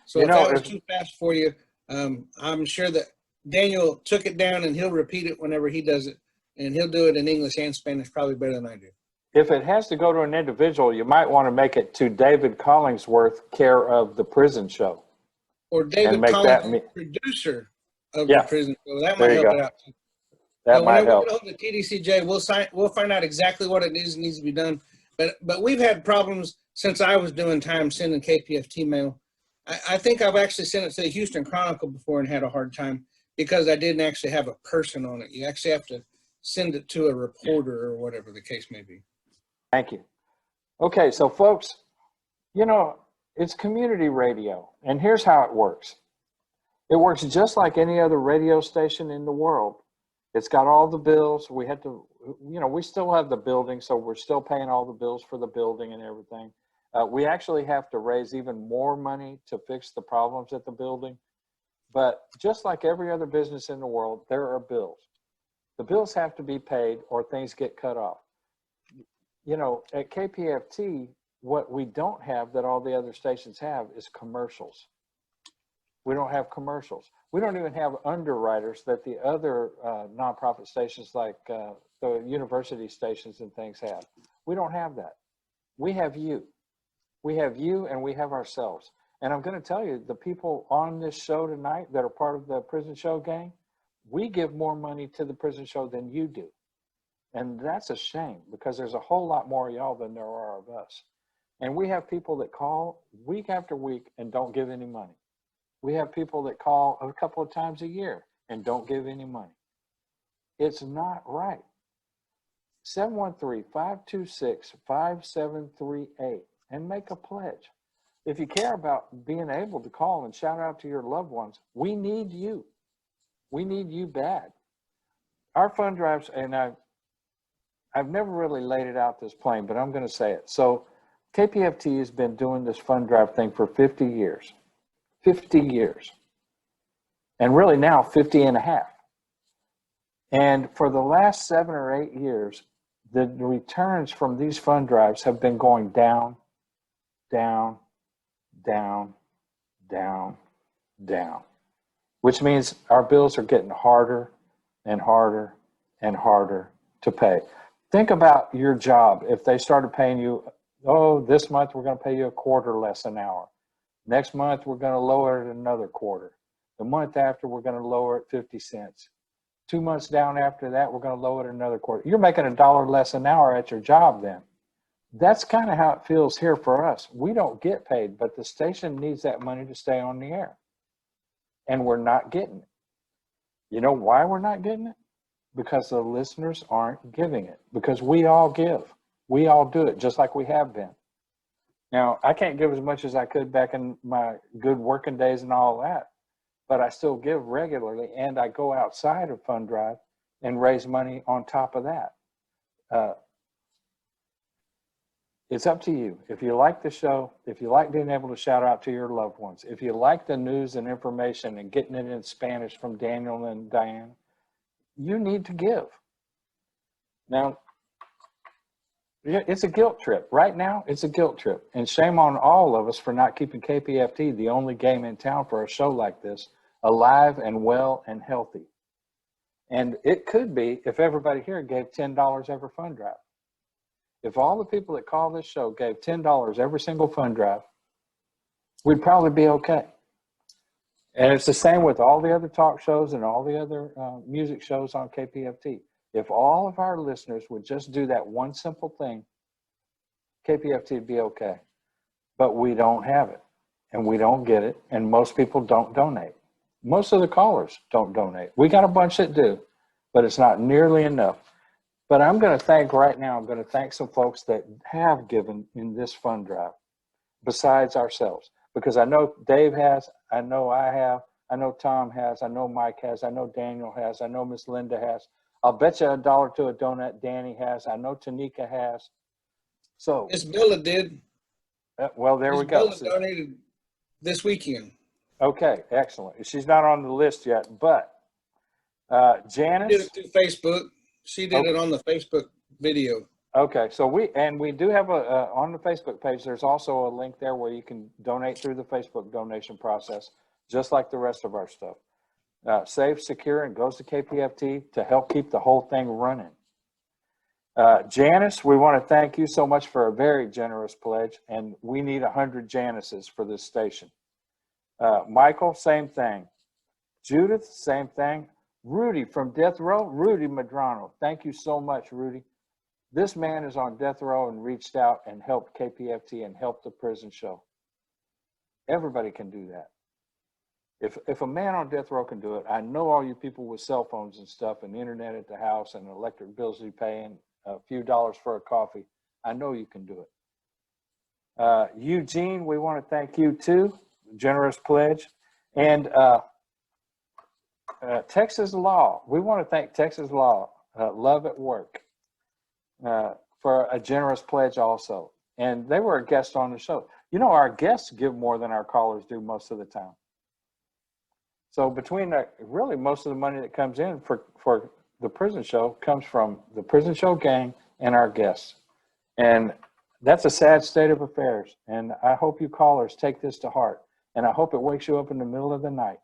So if that was too fast for you, I'm sure that Daniel took it down and he'll repeat it whenever he does it. And he'll do it in English and Spanish probably better than I do. If it has to go to an individual, you might want to make it to David Collingsworth, care of the prison show. Or David Collingsworth, producer of the prison show. That might help it out too. That might help. Whenever we get hold of TDCJ, we'll find out exactly what it is that needs to be done. But we've had problems since I was doing time sending KPFT mail. I think I've actually sent it to the Houston Chronicle before and had a hard time because I didn't actually have a person on it. You actually have to send it to a reporter or whatever the case may be. Thank you. Okay, so folks, you know, it's community radio, and here's how it works. It works just like any other radio station in the world. It's got all the bills. We had to, you know, we still have the building, so we're still paying all the bills for the building and everything. We actually have to raise even more money to fix the problems at the building. But just like every other business in the world, there are bills. The bills have to be paid or things get cut off. You know, at KPFT, what we don't have that all the other stations have is commercials. We don't have commercials. We don't even have underwriters that the other nonprofit stations like the university stations and things have. We don't have that. We have you. We have you and we have ourselves. And I'm going to tell you, the people on this show tonight that are part of the Prison Show gang, we give more money to the Prison Show than you do. And that's a shame because there's a whole lot more of y'all than there are of us. And we have people that call week after week and don't give any money. We have people that call a couple of times a year and don't give any money. It's not right. 713-526-5738 and make a pledge. If you care about being able to call and shout out to your loved ones, we need you. We need you bad. Our fund drives, and I've never really laid it out this plain, but I'm going to say it. So KPFT has been doing this fund drive thing for 50 years. 50 years. And really now 50 and a half. And for the last 7 or 8 years, the returns from these fund drives have been going down, down, down, down, down, which means our bills are getting harder and harder and harder to pay. Think about your job. If they started paying you, oh, this month we're going to pay you a quarter less an hour. Next month we're going to lower it another quarter. The month after we're going to lower it 50 cents. 2 months down after that we're going to lower it another quarter. You're making $1 less an hour at your job then. That's kind of how it feels here for us. We don't get paid, but the station needs that money to stay on the air. And we're not getting it. You know why we're not getting it? Because the listeners aren't giving it. Because we all give. We all do it just like we have been. Now, I can't give as much as I could back in my good working days and all that, but I still give regularly, and I go outside of Fund Drive and raise money on top of that. It's up to you. If you like the show, if you like being able to shout out to your loved ones, if you like the news and information and getting it in Spanish from Daniel and Diane, you need to give. Now, it's a guilt trip. Right now, it's a guilt trip. And shame on all of us for not keeping KPFT, the only game in town for a show like this, alive and well and healthy. And it could be if everybody here gave $10 every fund drive. If all the people that call this show gave $10 every single fund drive, we'd probably be okay. And it's the same with all the other talk shows and all the other music shows on KPFT. If all of our listeners would just do that one simple thing, KPFT would be okay. But we don't have it, and we don't get it, and most people don't donate. Most of the callers don't donate. We got a bunch that do, but it's not nearly enough. But I'm going to thank right now, I'm going to thank some folks that have given in this fund drive besides ourselves. Because I know Dave has, I know I have, I know Tom has, I know Mike has, I know Daniel has, I know Miss Linda has. I'll bet you $1 to a donut Danny has. I know Tanika has. So, Miss Bella did. well, there we Miss go. Bella donated this weekend. Okay, excellent. She's not on the list yet, but Janice She did it through Facebook. She did it on the Facebook video. Okay, so we do have on the Facebook page, there's also a link there where you can donate through the Facebook donation process, just like the rest of our stuff. Safe, secure, and goes to KPFT to help keep the whole thing running. Janice, we want to thank you so much for a very generous pledge, and we need 100 Janices for this station. Michael, same thing. Judith, same thing. Rudy from Death Row, Rudy Madrano, thank you so much, Rudy. This man is on death row and reached out and helped KPFT and helped the prison show. Everybody can do that. If a man on death row can do it, I know all you people with cell phones and stuff and internet at the house and electric bills you pay and a few dollars for a coffee, I know you can do it. Eugene, we want to thank you too, generous pledge. And Texas Law, we want to thank Texas Law, Love at Work. For a generous pledge also. And they were a guest on the show. You know, our guests give more than our callers do most of the time. So between really most of the money that comes in for the prison show comes from the prison show gang and our guests. And that's a sad state of affairs. And I hope you callers take this to heart. And I hope it wakes you up in the middle of the night.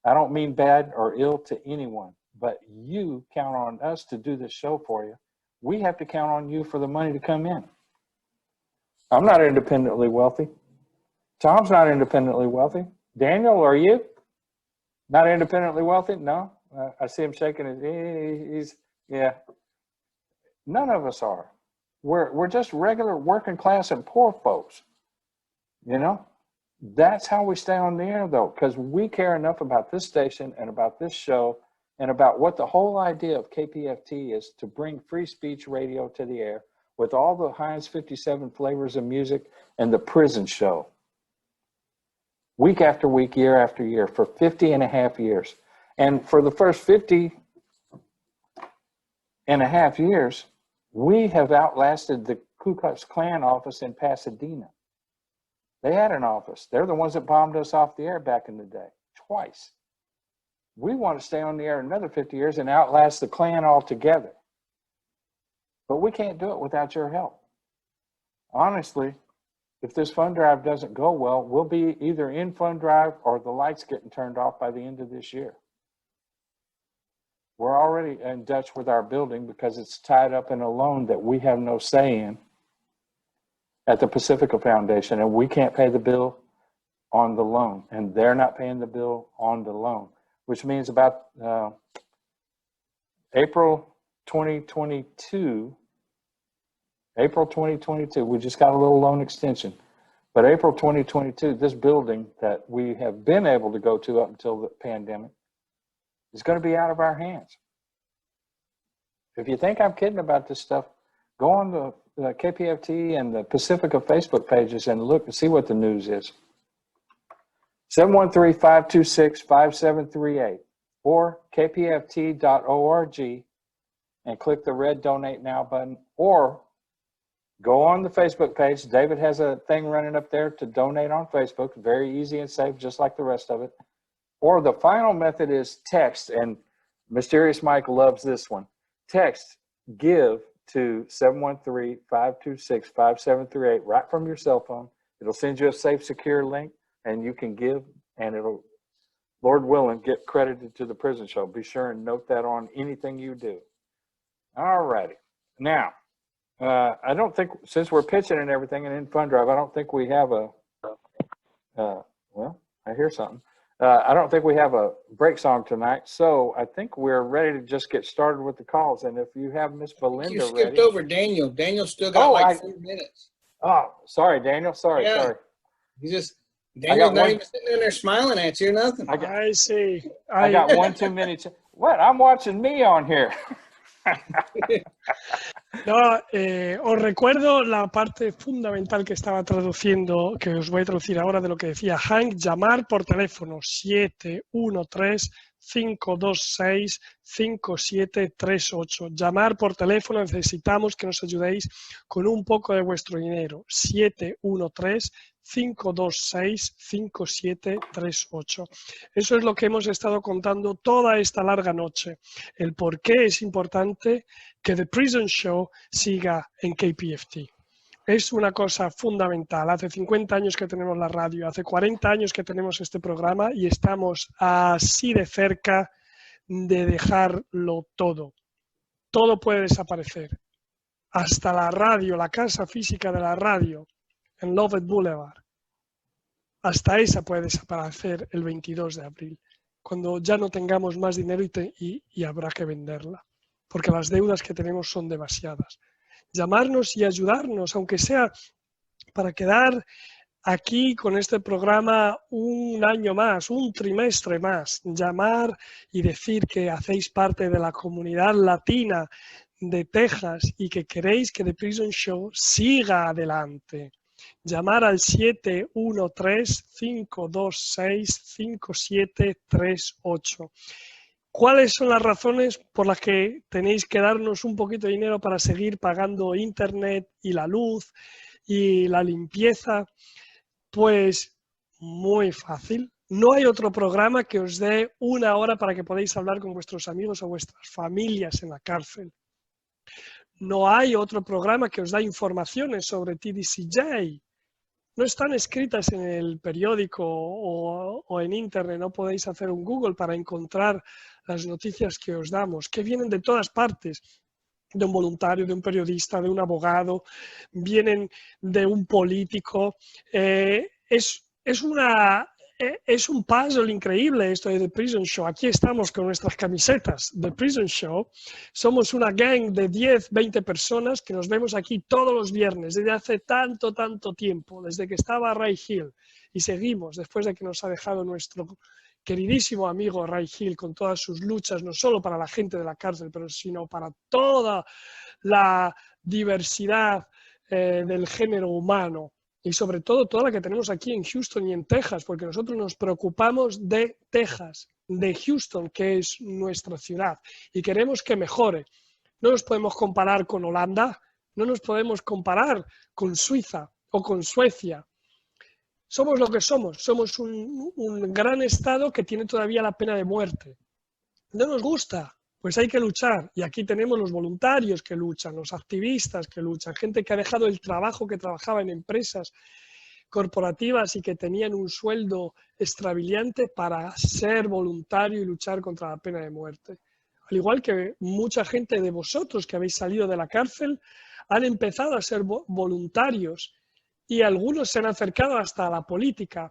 I don't mean bad or ill to anyone, but you count on us to do this show for you. We have to count on you for the money to come in. I'm not independently wealthy. Tom's not independently wealthy. Daniel, are you? Not independently wealthy? No. I see him shaking his, yeah. None of us are. We're just regular working class and poor folks. You know? That's how we stay on the air, though, because we care enough about this station and about this show and about what the whole idea of KPFT is, to bring free speech radio to the air with all the Heinz 57 flavors of music and the prison show. Week after week, year after year, for 50 and a half years. And for the first 50 and a half years, we have outlasted the Ku Klux Klan office in Pasadena. They had an office. They're the ones that bombed us off the air back in the day, twice. We want to stay on the air another 50 years and outlast the Klan altogether. But we can't do it without your help. Honestly, if this fund drive doesn't go well, we'll be either in fund drive or the lights getting turned off by the end of this year. We're already in Dutch with our building because it's tied up in a loan that we have no say in at the Pacifica Foundation, and we can't pay the bill on the loan, and they're not paying the bill on the loan, which means about April 2022, we just got a little loan extension, but April 2022, this building that we have been able to go to up until the pandemic is going to be out of our hands. If you think I'm kidding about this stuff, go on the KPFT and the Pacifica Facebook pages and look and see what the news is. 713-526-5738 or kpft.org and click the red Donate Now button, or go on the Facebook page. David has a thing running up there to donate on Facebook. Very easy and safe, just like the rest of it. Or the final method is text, and Mysterious Mike loves this one. Text GIVE to 713-526-5738 right from your cell phone. It'll send you a safe, secure link, and you can give, and it'll, Lord willing, get credited to the prison show. Be sure and note that on anything you do. All righty. Now, I don't think, since we're pitching and everything and in Fund Drive, I don't think we have a, well, I hear something. I don't think we have a break song tonight, so I think we're ready to just get started with the calls. And if you have Miss Belinda you skipped ready. over Daniel. Daniel still got 4 minutes. Oh, sorry, Daniel. Sorry. You just, Daniel's not even sitting in there smiling at you or nothing. I see. I got one too many. What? I'm watching me on here. No, os recuerdo la parte fundamental que estaba traduciendo, que os voy a traducir ahora, de lo que decía Hank: llamar por teléfono 713 713-526-5738. Llamar por teléfono, necesitamos que nos ayudéis con un poco de vuestro dinero. 713-526-5738. Eso es lo que hemos estado contando toda esta larga noche. El por qué es importante que The Prison Show siga en KPFT. Es una cosa fundamental. Hace 50 años que tenemos la radio, hace 40 años que tenemos este programa y estamos así de cerca de dejarlo todo. Todo puede desaparecer. Hasta la radio, la casa física de la radio en Lovett Boulevard. Hasta esa puede desaparecer el 22 de abril, cuando ya no tengamos más dinero y habrá que venderla, porque las deudas que tenemos son demasiadas. Llamarnos y ayudarnos, aunque sea para quedar aquí con este programa un año más, un trimestre más. Llamar y decir que hacéis parte de la comunidad latina de Texas y que queréis que The Prison Show siga adelante. Llamar al 713-526-5738. ¿Cuáles son las razones por las que tenéis que darnos un poquito de dinero para seguir pagando internet y la luz y la limpieza? Pues muy fácil. No hay otro programa que os dé una hora para que podáis hablar con vuestros amigos o vuestras familias en la cárcel. No hay otro programa que os da informaciones sobre TDCJ. No están escritas en el periódico o en internet, no podéis hacer un Google para encontrar las noticias que os damos, que vienen de todas partes, de un voluntario, de un periodista, de un abogado, vienen de un político. Es un puzzle increíble esto de The Prison Show. Aquí estamos con nuestras camisetas The Prison Show. Somos una gang de 10, 20 personas que nos vemos aquí todos los viernes desde hace tanto tiempo, desde que estaba Ray Hill. Y seguimos después de que nos ha dejado nuestro queridísimo amigo Ray Hill con todas sus luchas, no solo para la gente de la cárcel, pero sino para toda la diversidad del género humano. Y sobre todo toda la que tenemos aquí en Houston y en Texas, porque nosotros nos preocupamos de Texas, de Houston, que es nuestra ciudad, y queremos que mejore. No nos podemos comparar con Holanda, no nos podemos comparar con Suiza o con Suecia. Somos lo que somos un gran estado que tiene todavía la pena de muerte. No nos gusta. Pues hay que luchar, y aquí tenemos los voluntarios que luchan, los activistas que luchan, gente que ha dejado el trabajo que trabajaba en empresas corporativas y que tenían un sueldo extravagante para ser voluntario y luchar contra la pena de muerte. Al igual que mucha gente de vosotros que habéis salido de la cárcel han empezado a ser voluntarios y algunos se han acercado hasta la política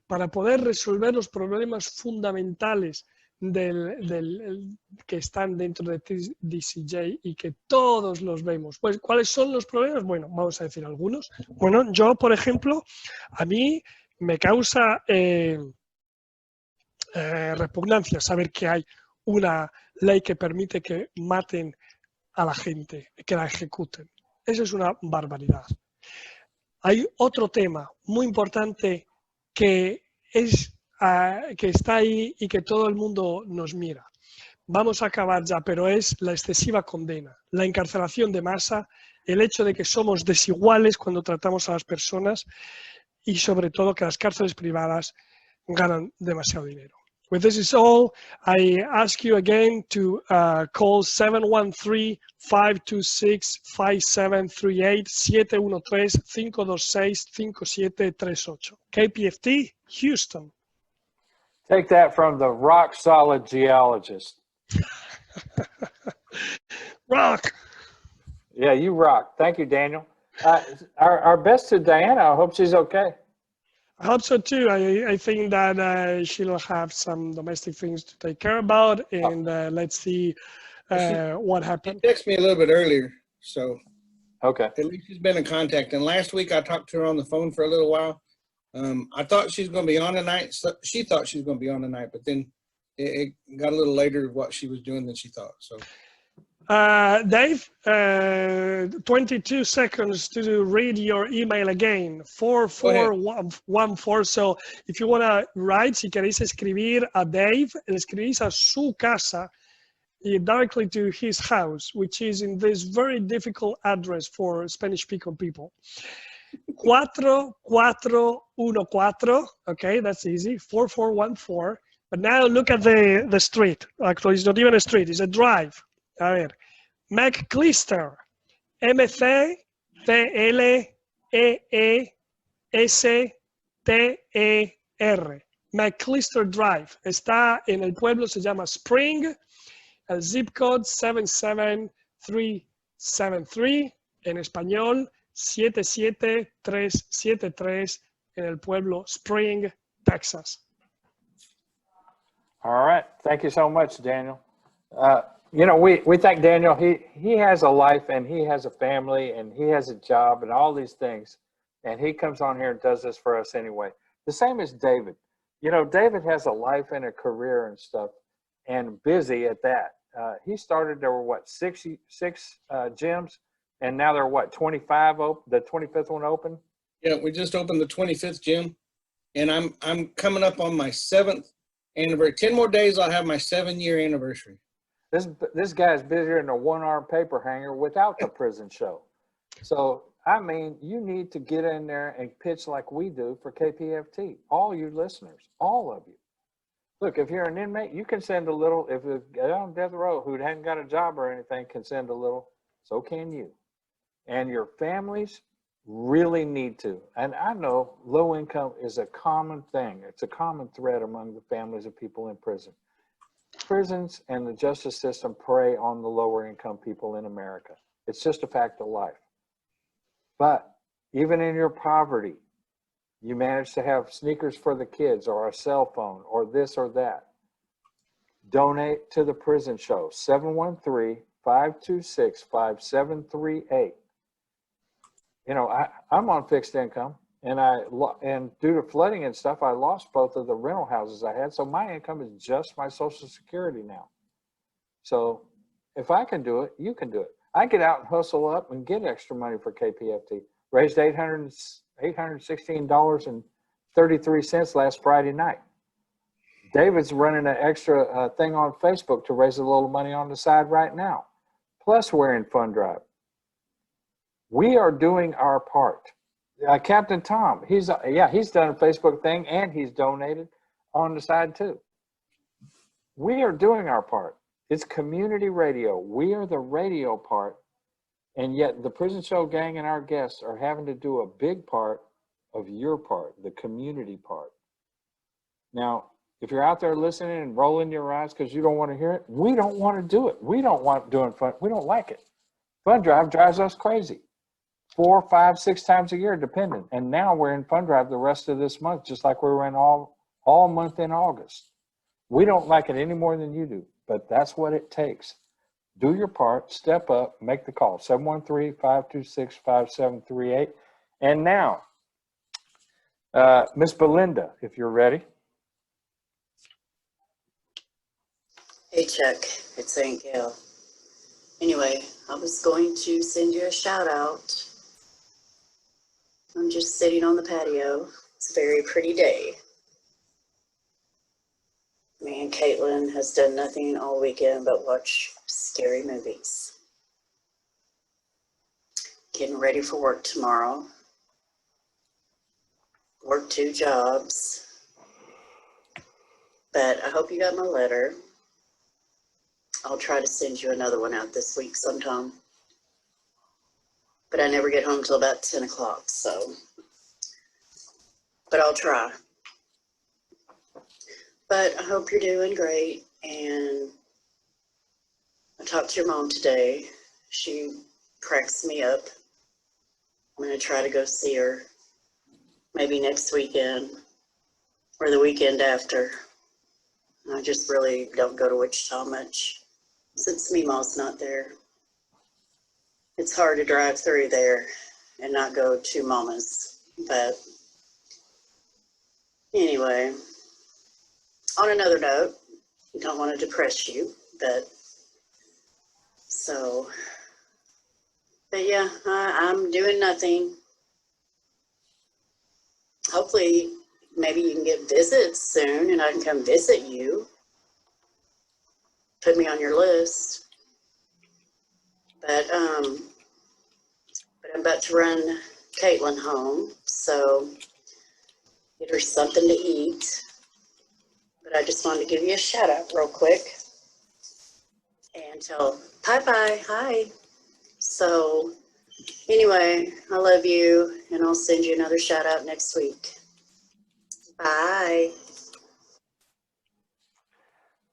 para poder resolver los problemas fundamentales que están dentro de TDCJ y que todos los vemos. Pues, ¿cuáles son los problemas? Bueno, vamos a decir algunos. Bueno, yo, por ejemplo, a mí me causa repugnancia saber que hay una ley que permite que maten a la gente, que la ejecuten. Eso es una barbaridad. Hay otro tema muy importante que está ahí y que todo el mundo nos mira. Vamos a acabar ya, pero es la excesiva condena, la encarcelación de masa, el hecho de que somos desiguales cuando tratamos a las personas y sobre todo que las cárceles privadas ganan demasiado dinero. With this is all, I ask you again to call 713-526-5738, 713-526-5738. KPFT, Houston. Take that from the rock solid geologist. Rock. Yeah, you rock. Thank you, Daniel. Our best to Diana. I hope she's okay. I hope so too. I think that she'll have some domestic things to take care about, and let's see what happened. She texted me a little bit earlier, so okay. At least she's been in contact. And last week I talked to her on the phone for a little while. I thought she was going to be on tonight. So she thought she was going to be on tonight, but then it got a little later what she was doing than she thought. So Dave, 22 seconds to read your email again. 4414. So if you want to write, si queréis escribir a Dave, le escribís a su casa, directly to his house, which is in this very difficult address for Spanish-speaking people. 4414. Okay, that's easy. 4414. But now look at the street. Actually, it's not even a street, it's a drive. A ver. McClister, M-C-L-E-E-S-T-E-R, McClister Drive. Está en el pueblo, se llama Spring, el zip code 77373, en español 77373, en el pueblo Spring, Texas. All right. Thank you so much, Daniel. You know, we thank Daniel. He has a life and he has a family and he has a job and all these things. And he comes on here and does this for us anyway. The same as David. You know, David has a life and a career and stuff and busy at that. He started, there were what, six gyms, and now there are what, 25 open, the 25th one open? Yeah, we just opened the 25th gym, and I'm coming up on my 7th anniversary. 10 more days, I'll have my 7-year anniversary. This guy's busier than a one-arm paper hanger without the prison show. So, I mean, you need to get in there and pitch like we do for KPFT. All you listeners, all of you. Look, if you're an inmate, you can send a little. If a guy on death row who hadn't got a job or anything can send a little, so can you. And your families really need to. And I know low income is a common thing. It's a common thread among the families of people in prison. Prisons and the justice system prey on the lower income people in America. It's just a fact of life. But even in your poverty, you manage to have sneakers for the kids or a cell phone or this or that. Donate to the prison show, 713-526-5738. You know, I'm on fixed income, and due to flooding and stuff, I lost both of the rental houses I had. So my income is just my Social Security now. So if I can do it, you can do it. I get out and hustle up and get extra money for KPFT. Raised $816.33 last Friday night. David's running an extra thing on Facebook to raise a little money on the side right now. Plus, we're in Fund Drive. We are doing our part. Captain Tom, he's done a Facebook thing and he's donated on the side too. We are doing our part. It's community radio. We are the radio part, and yet the Prison Show gang and our guests are having to do a big part of your part, the community part. Now, if you're out there listening and rolling your eyes because you don't want to hear it, we don't want to do it. We don't want doing fun. We don't like it. Fund Drive drives us crazy. 4, 5, 6 times a year, depending. And now we're in Fund Drive the rest of this month, just like we were in all month in August. We don't like it any more than you do, but that's what it takes. Do your part, step up, make the call, 713-526-5738. And now, Miss Belinda, if you're ready. Hey, Chuck, it's Aunt Gail. Anyway, I was going to send you a shout out. I'm just sitting on the patio. It's a very pretty day. Me and Caitlin has done nothing all weekend but watch scary movies. Getting ready for work tomorrow. Work 2 jobs. But I hope you got my letter. I'll try to send you another one out this week sometime. But I never get home till about 10 o'clock, so. But I'll try. But I hope you're doing great, and I talked to your mom today. She cracks me up. I'm going to try to go see her maybe next weekend or the weekend after. I just really don't go to Wichita much since Meemaw's not there. It's hard to drive through there and not go to Mama's. But anyway, on another note, I don't want to depress you, but So, but yeah, I'm doing nothing. Hopefully, maybe you can get visits soon and I can come visit you. Put me on your list. But I'm about to run Caitlin home, so get her something to eat. But I just wanted to give you a shout out real quick and tell bye-bye, hi. So anyway, I love you, and I'll send you another shout out next week. Bye.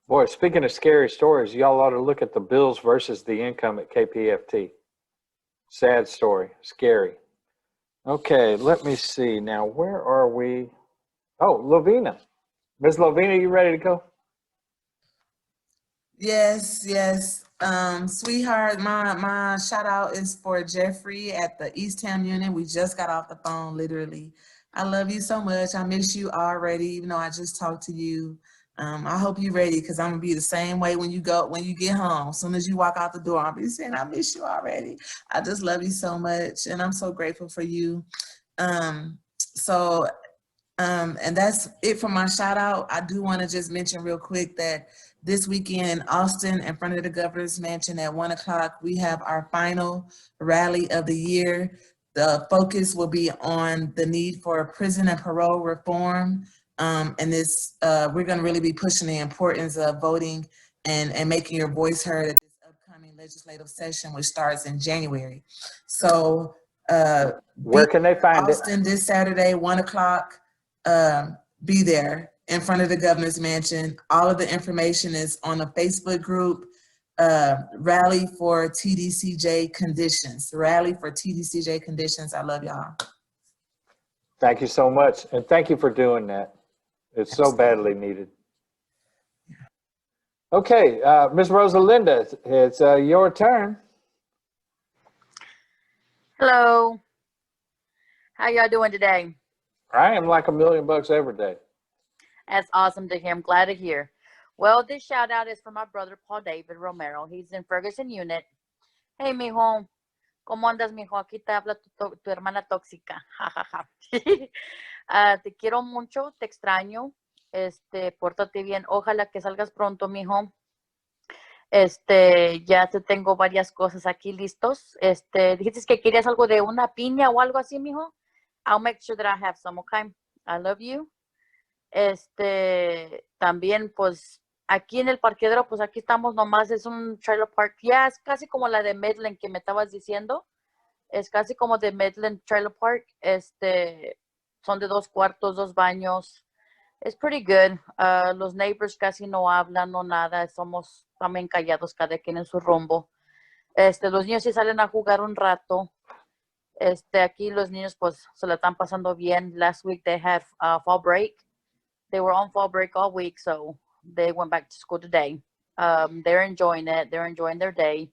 Boy, speaking of scary stories, y'all ought to look at the bills versus the income at KPFT. Sad story, scary. Okay, let me see. Now, where are we? Oh, Lovina. Ms. Lovina, you ready to go? Yes, yes. Sweetheart, my shout out is for Jeffrey at the Easttown unit. We just got off the phone, literally. I love you so much. I miss you already, even though I just talked to you. I hope you're ready, because I'm gonna be the same way when you get home. As soon as you walk out the door, I'll be saying, I miss you already. I just love you so much, and I'm so grateful for you. And that's it for my shout out. I do want to just mention real quick that this weekend in Austin, in front of the governor's mansion at 1 o'clock, we have our final rally of the year. The focus will be on the need for prison and parole reform. And this, we're going to really be pushing the importance of voting and making your voice heard at this upcoming legislative session, which starts in January. So where can they find Austin it? This Saturday, 1 o'clock. Be there in front of the governor's mansion. All of the information is on the Facebook group, Rally for TDCJ Conditions. Rally for TDCJ Conditions. I love y'all. Thank you so much. And thank you for doing that. It's so badly needed. Okay, Ms. Rosalinda, it's your turn. Hello. How y'all doing today? I am like $1 million every day. That's awesome to hear. I'm glad to hear. Well, this shout out is for my brother, Paul David Romero. He's in Ferguson Unit. Hey, mijo. ¿Cómo andas, mijo? Aquí te habla tu hermana tóxica. Ja, ja, ja. Te quiero mucho, te extraño. Pórtate bien. Ojalá que salgas pronto, mijo. Ya te tengo varias cosas aquí listos. Dijiste que querías algo de una piña o algo así, mijo. I'll make sure that I have some, okay? I love you. También, pues, aquí en el parqueadero, pues aquí estamos nomás, es un trailer park. Ya es casi como la de Midland que me estabas diciendo. Es casi como de Midland Trailer Park. Son de 2 cuartos, 2 baños. Es pretty good. Los neighbors casi no hablan, no nada. Somos también callados, cada quien en su rumbo. Los niños sí salen a jugar un rato. Aquí los niños pues se la están pasando bien. Last week they had fall break. They were on fall break all week, so they went back to school today. They're enjoying it. They're enjoying their day.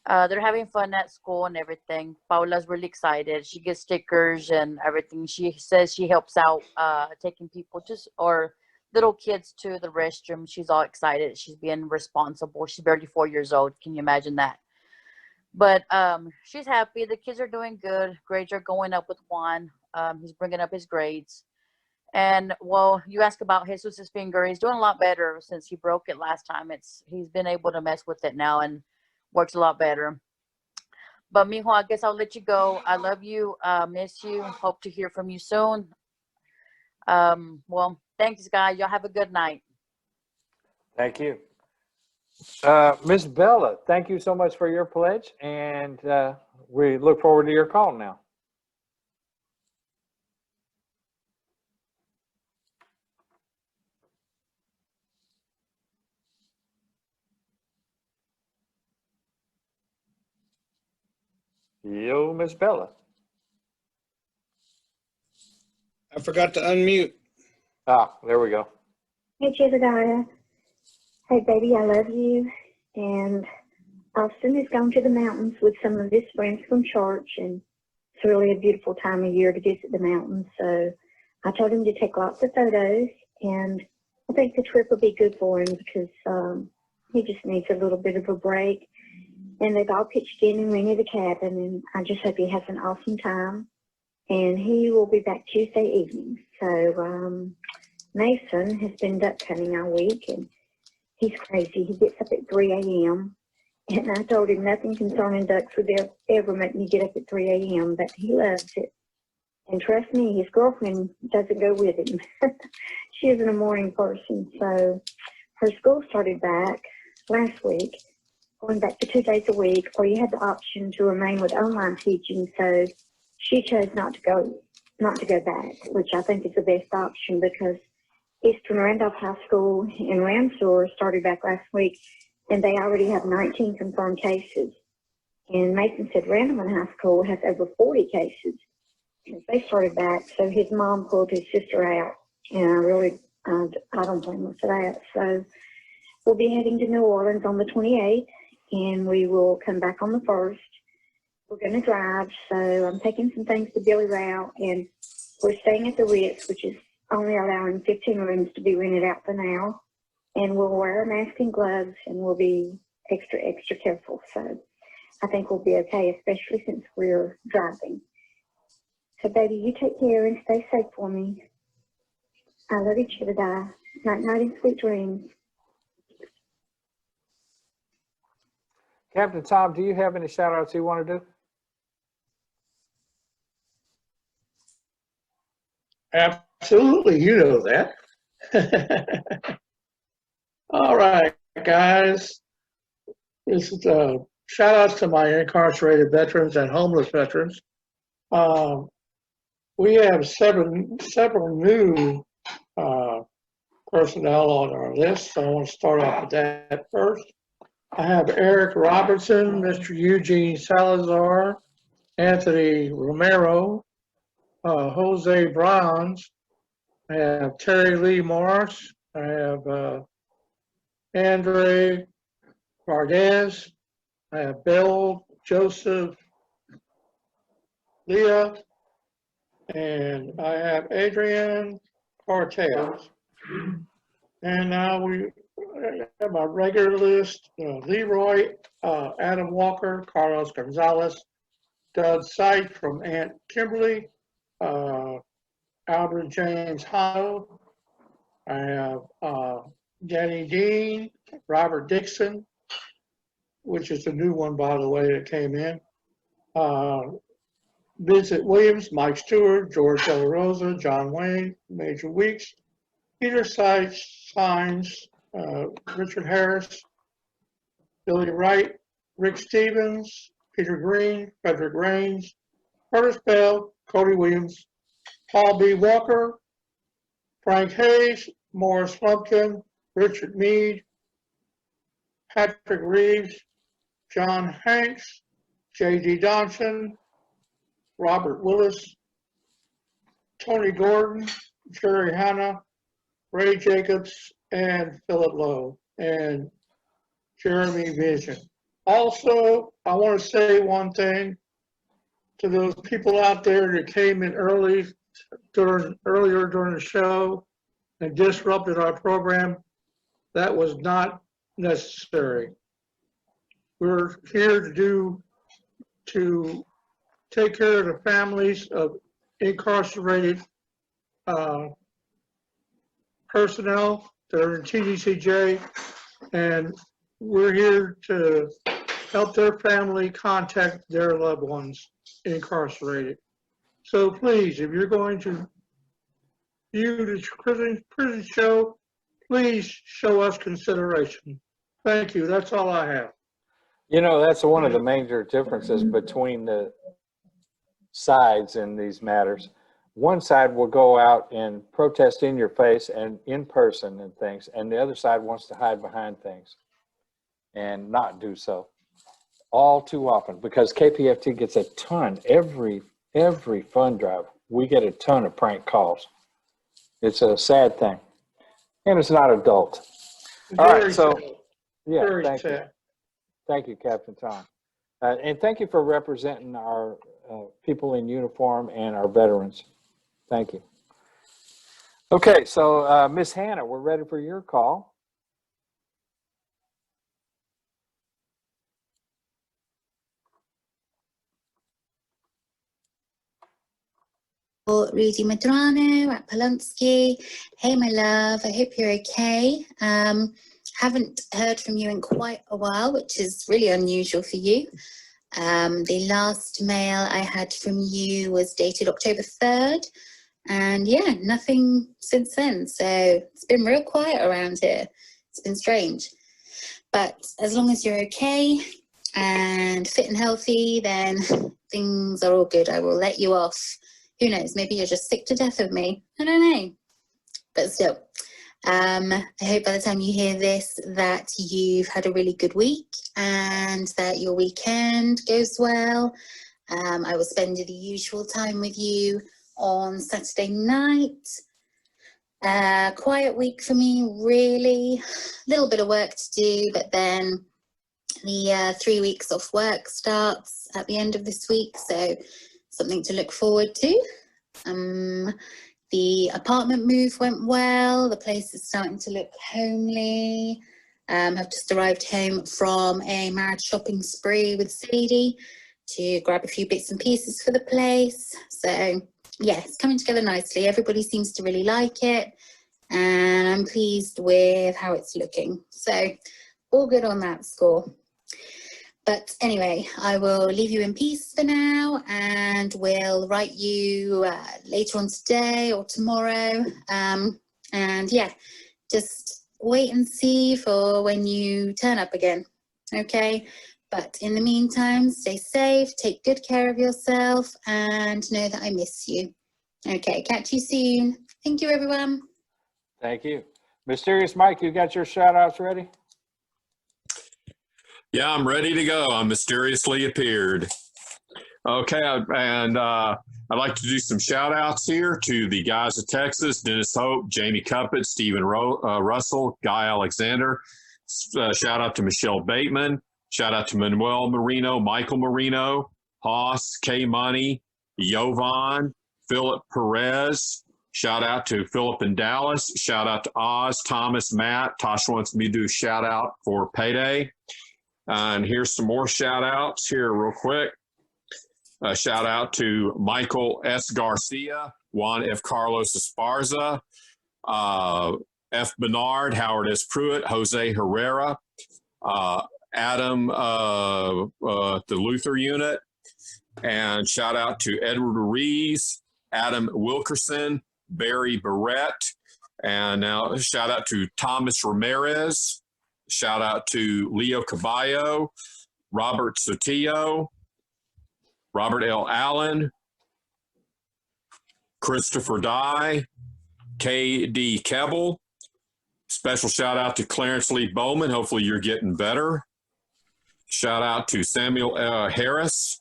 They're having fun at school and everything. Paula's really excited. She gets stickers and everything. She says she helps out taking people or little kids to the restroom. She's all excited. She's being responsible. She's barely 4 years old. Can you imagine that? But she's happy. The kids are doing good. Grades are going up with Juan. He's bringing up his grades. And, well, you asked about Jesus's finger. He's doing a lot better since he broke it last time. He's been able to mess with it now and works a lot better. But, mijo, I guess I'll let you go. I love you. Miss you. Hope to hear from you soon. Well, thanks, guys. Y'all have a good night. Thank you. Ms. Bella, thank you so much for your pledge, and we look forward to your call now. Yo, Ms. Bella. I forgot to unmute. Ah, there we go. Hey, Jedediah. Hey, baby, I love you. And Austin has gone to the mountains with some of his friends from church, and it's really a beautiful time of year to visit the mountains. So I told him to take lots of photos, and I think the trip will be good for him because he just needs a little bit of a break. And they've all pitched in and rented a cabin, and I just hope he has an awesome time. And he will be back Tuesday evening. So Mason has been duck hunting all week, and he's crazy. He gets up at 3 a.m. And I told him nothing concerning ducks would ever make me get up at 3 a.m., but he loves it. And trust me, his girlfriend doesn't go with him. She isn't a morning person. So her school started back last week, going back to 2 days a week, or you had the option to remain with online teaching. So she chose not to go back, which I think is the best option, because Eastern Randolph High School in Ramseur started back last week, and they already have 19 confirmed cases. And Mason said Randleman High School has over 40 cases since they started back. So his mom pulled his sister out, and I don't blame her for that. So we'll be heading to New Orleans on the 28th, and we will come back on the 1st. We're going to drive, so I'm taking some things to Billy Route, and we're staying at the Ritz, which is only allowing 15 rooms to be rented out for now. And we'll wear a mask and gloves, and we'll be extra, extra careful. So I think we'll be okay, especially since we're driving. So, baby, you take care and stay safe for me. I love you, Chittadai. Night, night, and sweet dreams. Captain Tom, do you have any shout outs you want to do? Absolutely, you know that. All right, guys. This is shout outs to my incarcerated veterans and homeless veterans. We have several new personnel on our list, so I want to start off with that first. I have Eric Robertson, Mr. Eugene Salazar, Anthony Romero, Jose Bronze. I have Terry Lee Morris. I have Andre Vardez. I have Bill Joseph Leah. And I have Adrian Cortez. And now we have our regular list: Leroy, Adam Walker, Carlos Gonzalez, Doug Sight from Aunt Kimberly, Albert James Hano. I have Danny Dean, Robert Dixon, which is a new one, by the way, that came in. Vincent Williams, Mike Stewart, George De La Rosa, John Wayne, Major Weeks, Peter Signs, Richard Harris, Billy Wright, Rick Stevens, Peter Green, Frederick Raines, Curtis Bell, Cody Williams, Paul B. Walker, Frank Hayes, Morris Lumpkin, Richard Mead, Patrick Reeves, John Hanks, J.D. Donson, Robert Willis, Tony Gordon, Jerry Hanna, Ray Jacobs, and Philip Lowe, and Jeremy Vision. Also, I want to say one thing to those people out there that came in earlier during the show and disrupted our program. That was not necessary. We're here to take care of the families of incarcerated personnel that are in TDCJ, and we're here to help their family contact their loved ones incarcerated. So please, if you're going to view this prison show, please show us consideration. Thank you. That's all I have. You know, that's one of the major differences between the sides in these matters. One side will go out and protest in your face and in person and things, and the other side wants to hide behind things and not do so all too often, because KPFT gets a ton every fund drive. We get a ton of prank calls. It's a sad thing, and it's not adult. All right, so yeah, thank you, Captain Tom, and thank you for representing our people in uniform and our veterans. Thank you. Okay, so Miss Hannah, we're ready for your call. for Rudy Medrano at Polonsky. Hey, my love, I hope you're okay. Haven't heard from you in quite a while, which is really unusual for you. The last mail I had from you was dated October 3rd. And yeah, nothing since then. So it's been real quiet around here. It's been strange. But as long as you're okay and fit and healthy, then things are all good. I will let you off. Who knows? Maybe you're just sick to death of me. I don't know. But still, I hope by the time you hear this that you've had a really good week and that your weekend goes well. I will spend the usual time with you on Saturday night. Quiet week for me, really. A little bit of work to do, but then the 3 weeks off work starts at the end of this week, so something to look forward to. The apartment move went well. The place is starting to look homely. I've just arrived home from a mad shopping spree with Sadie to grab a few bits and pieces for the place. So yeah, it's coming together nicely. Everybody seems to really like it, and I'm pleased with how it's looking. So all good on that score. But anyway, I will leave you in peace for now, and will write you later on today or tomorrow. And yeah, just wait and see for when you turn up again, okay? But in the meantime, stay safe, take good care of yourself, and know that I miss you. Okay, catch you soon. Thank you, everyone. Thank you. Mysterious Mike, you got your shout outs ready? Yeah, I'm ready to go. I mysteriously appeared. Okay, and I'd like to do some shout outs here to the guys of Texas, Dennis Hope, Jamie Cuppett, Stephen Russell, Guy Alexander. Shout out to Michelle Bateman. Shout out to Manuel Marino, Michael Marino, Haas, K Money, Jovan, Philip Perez. Shout out to Philip in Dallas. Shout out to Oz, Thomas, Matt. Tasha wants me to do a shout out for payday. And here's some more shout outs here real quick. Shout out to Michael S. Garcia, Juan F. Carlos Esparza, F. Bernard, Howard S. Pruitt, Jose Herrera, Adam, the Luther unit, and shout out to Edward Rees, Adam Wilkerson, Barry Barrett, and now shout out to Thomas Ramirez. Shout out to Leo Caballo, Robert Sotillo, Robert L. Allen, Christopher Dye, K.D. Keble. Special shout out to Clarence Lee Bowman. Hopefully you're getting better. Shout out to Samuel Harris,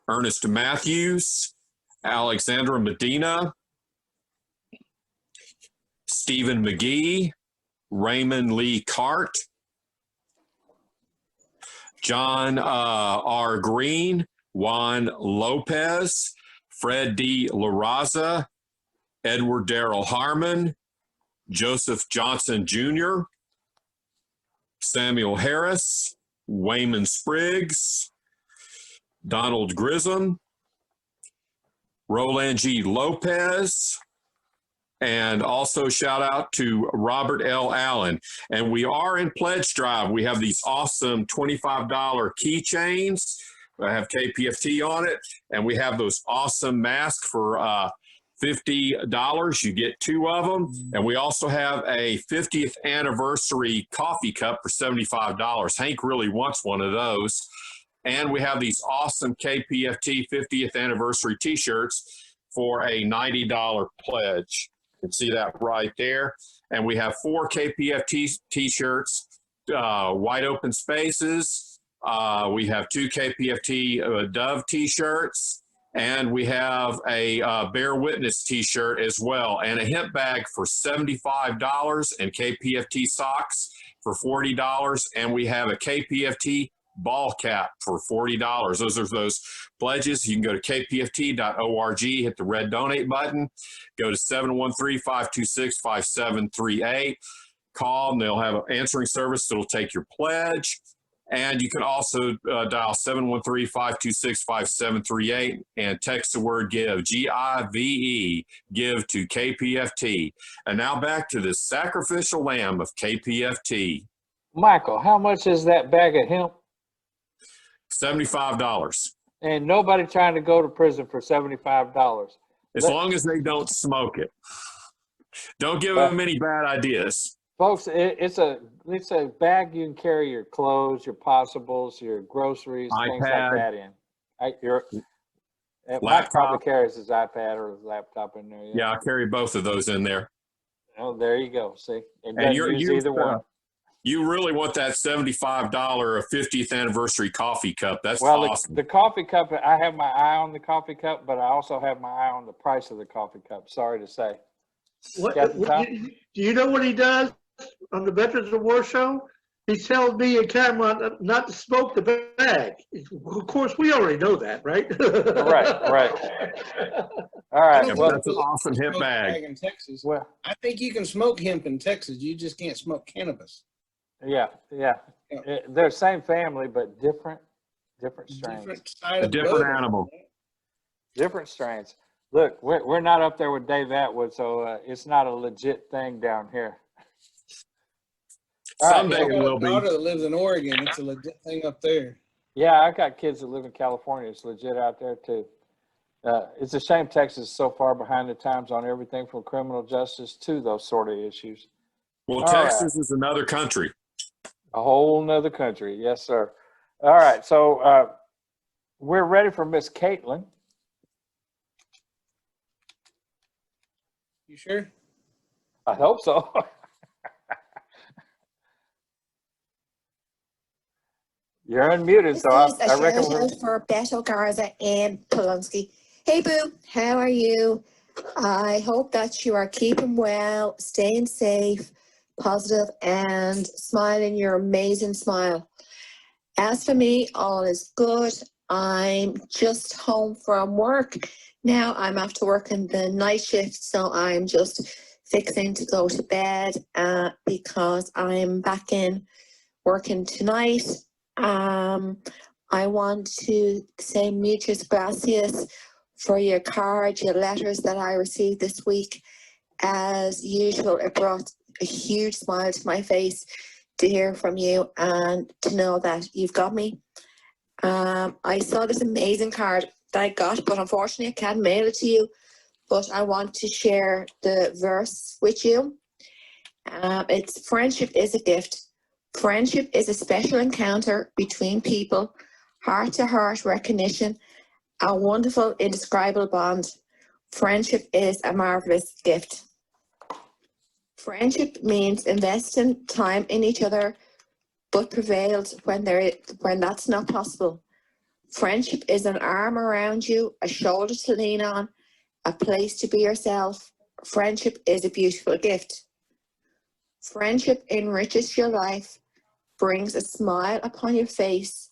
Ernest Matthews, Alexandra Medina, Stephen McGee, Raymond Lee Cart, John R. Green, Juan Lopez, Fred D. La Raza, Edward Darrell Harmon, Joseph Johnson Jr., Samuel Harris, Wayman Spriggs, Donald Grissom, Roland G. Lopez, and also shout out to Robert L. Allen. And we are in Pledge Drive. We have these awesome $25 keychains that have KPFT on it. And we have those awesome masks for $50. You get 2 of them. And we also have a 50th anniversary coffee cup for $75. Hank really wants one of those. And we have these awesome KPFT 50th anniversary t-shirts for a $90 pledge. You can see that right there. And we have 4 KPFT t-shirts, Wide Open Spaces. We have 2 KPFT Dove t-shirts. And we have a Bear Witness t-shirt as well. And a hemp bag for $75 and KPFT socks for $40. And we have a KPFT ball cap for $40. Those are those pledges. You can go to kpft.org, hit the red donate button, go to 713-526-5738, call, and they'll have an answering service that'll take your pledge. And you can also dial 713-526-5738 and text the word GIVE, G-I-V-E, GIVE to KPFT. And now back to the sacrificial lamb of KPFT. Michael, how much is that bag of hemp? $75. And nobody trying to go to prison for $75. As long as they don't smoke it. Don't give them any bad ideas. Folks, it's a bag you can carry your clothes, your possibles, your groceries, things like iPad. that in. Mike Laptop. probably carries his iPad or his laptop in there. Yeah, I carry both of those in there. Oh, there you go. See, it And doesn't use either one. You really want that $75 50th anniversary coffee cup. That's Well, awesome. the coffee cup, I have my eye on the coffee cup, but I also have my eye on the price of the coffee cup. Sorry to say. Do you know what he does on the Veterans of War show? He tells me and Cameron not to smoke the bag. Of course, we already know that, right? Right. All right. Yeah, Well, that's an awesome hip bag. In Texas. Well, I think you can smoke hemp in Texas. You just can't smoke cannabis. Yeah. They're same family, but different strains. A different animal. Different strains. Look, we're not up there with Dave Atwood, so it's not a legit thing down here. Someday I it got will a be. daughter that lives in Oregon. It's a legit thing up there. Yeah, I got kids that live in California. It's legit out there too. It's a shame Texas is so far behind the times on everything from criminal justice to those sort of issues. Well, All Texas is another country. A whole nother country. Yes, sir. All right. So we're ready for Miss Caitlin. You sure? I hope so. You're unmuted, so I reckon shout out for Beto Garza and Polonsky. Hey, Boo, how are you? I hope that you are keeping well, staying safe, positive, and smiling your amazing smile. As for me, all is good. I'm just home from work. Now I'm after working the night shift, so I'm just fixing to go to bed because I'm back in working tonight. I want to say muchas gracias for your cards, your letters that I received this week. As usual, it brought a huge smile to my face to hear from you and to know that you've got me. I saw this amazing card that I got, but unfortunately I can't mail it to you. But I want to share the verse with you. It's friendship is a gift. Friendship is a special encounter between people, heart-to-heart recognition, a wonderful, indescribable bond. Friendship is a marvelous gift. Friendship means investing time in each other, but prevails when that's not possible. Friendship is an arm around you, a shoulder to lean on, a place to be yourself. Friendship is a beautiful gift. Friendship enriches your life, brings a smile upon your face,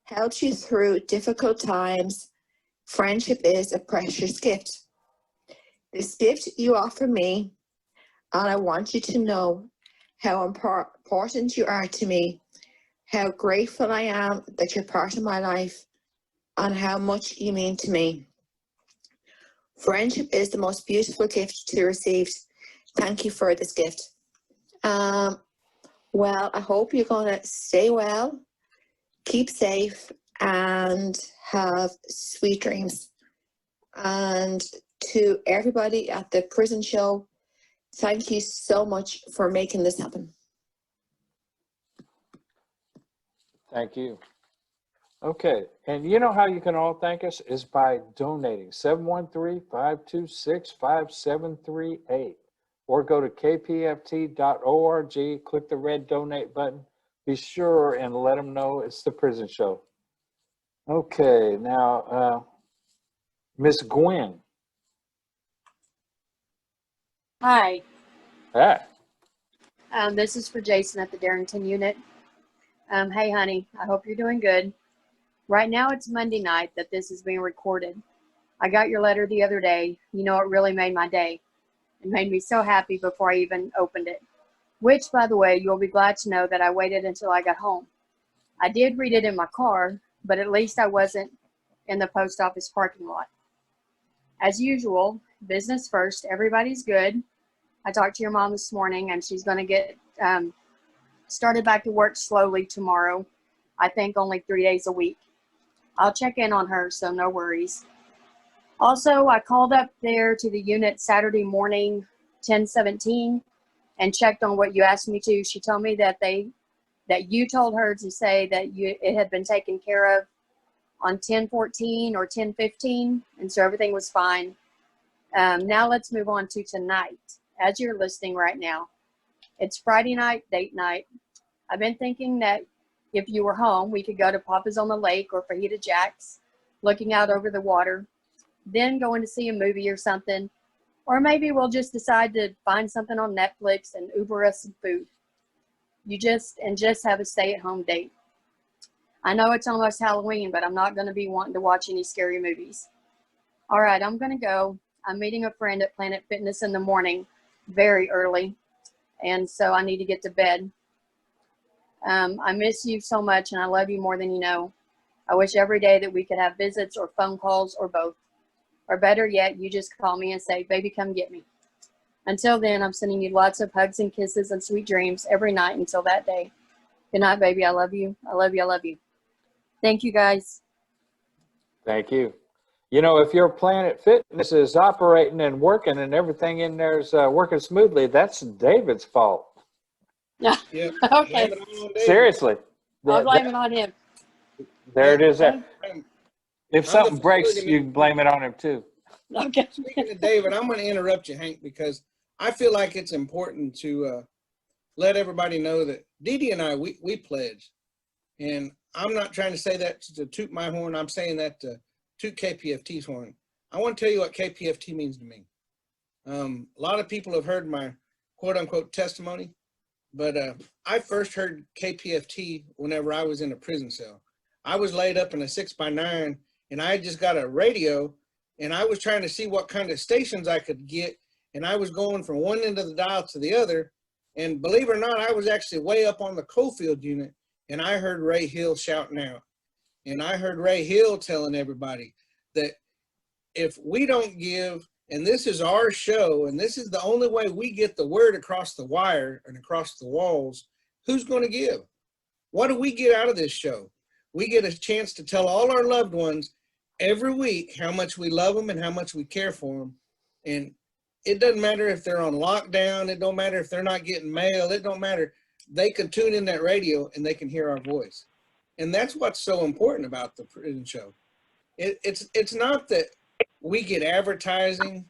helps you through difficult times. Friendship is a precious gift. This gift you offer me, and I want you to know how important you are to me, how grateful I am that you're part of my life, and how much you mean to me. Friendship is the most beautiful gift to receive. Thank you for this gift. Well, I hope you're going to stay well, keep safe, and have sweet dreams. And to everybody at the prison show, thank you so much for making this happen. Thank you. Okay, and you know how you can all thank us is by donating 713-526-5738 or go to kpft.org, click the red donate button. Be sure and let them know it's the prison show. Okay, now Miss Gwen. Hi, Hi. this is for Jason at the Darrington unit. Hey, honey, I hope you're doing good. Right now, it's Monday night that this is being recorded. I got your letter the other day. You know, it really made my day. It made me so happy before I even opened it. Which, by the way, you'll be glad to know that I waited until I got home. I did read it in my car, but at least I wasn't in the post office parking lot. As usual, business first, everybody's good. I talked to your mom this morning, and she's going to get started back to work slowly tomorrow. I think only 3 days a week. I'll check in on her, so no worries. Also, I called up there to the unit Saturday morning, 10:17, and checked on what you asked me to. She told me that you told her to say that it had been taken care of on 10:14 or 10:15, and so everything was fine. Now let's move on to tonight, as you're listening right now. It's Friday night, date night. I've been thinking that if you were home, we could go to Papa's on the Lake or Fajita Jack's, looking out over the water, then going to see a movie or something. Or maybe we'll just decide to find something on Netflix and Uber us some food. Just have a stay-at-home date. I know it's almost Halloween, but I'm not going to be wanting to watch any scary movies. All right, I'm going to go. I'm meeting a friend at Planet Fitness in the morning, very early, and so I need to get to bed. I miss you so much, and I love you more than you know. I wish every day that we could have visits or phone calls or both. Or better yet, you just call me and say, baby, come get me. Until then, I'm sending you lots of hugs and kisses and sweet dreams every night until that day. Good night, baby. I love you. I love you. I love you. Thank you, guys. Thank you. You know, if your Planet Fitness is operating and working and everything in there is working smoothly, that's David's fault. Yeah. Yep. Okay. Blame it all on David. Seriously. I'll blame it on him. There it is. There. If I'm something the breaks, facility you can blame it on him too. Okay. Speaking of David, I'm going to interrupt you, Hank, because I feel like it's important to let everybody know that Dee Dee and I, we pledged. And I'm not trying to say that to toot my horn. I'm saying that to toot KPFT's horn. I want to tell you what KPFT means to me. A lot of people have heard my quote-unquote testimony, but I first heard KPFT whenever I was in a prison cell. I was laid up in a 6x9, and I just got a radio, and I was trying to see what kind of stations I could get, and I was going from one end of the dial to the other, and believe it or not, I was actually way up on the Coalfield unit, and I heard Ray Hill shouting out, and I heard Ray Hill telling everybody that if we don't give, and this is our show, and this is the only way we get the word across the wire and across the walls, who's going to give? What do we get out of this show? We get a chance to tell all our loved ones every week how much we love them and how much we care for them. And it doesn't matter if they're on lockdown. It don't matter if they're not getting mail. It don't matter. They can tune in that radio and they can hear our voice. And that's what's so important about the prison show. It's not that we get advertising.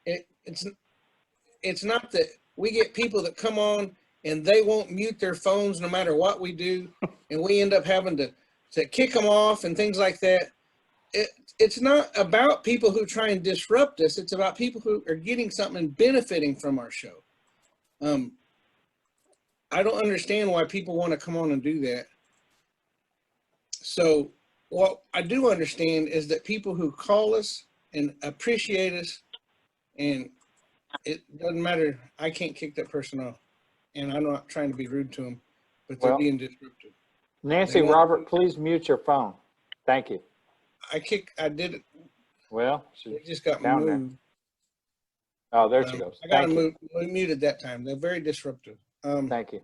It's not that we get people that come on and they won't mute their phones no matter what we do, and we end up having to kick them off and things like that. It's not about people who try and disrupt us. It's about people who are getting something and benefiting from our show. I don't understand why people want to come on and do that. So what I do understand is that people who call us and appreciate us, and it doesn't matter, I can't kick that person off. And I'm not trying to be rude to them, but they're being disruptive. Nancy, Robert, please mute your phone. Thank you. I did it. Well, It just got down moved. There. Oh, there she goes. I got Thank muted that time. They're very disruptive. Thank you.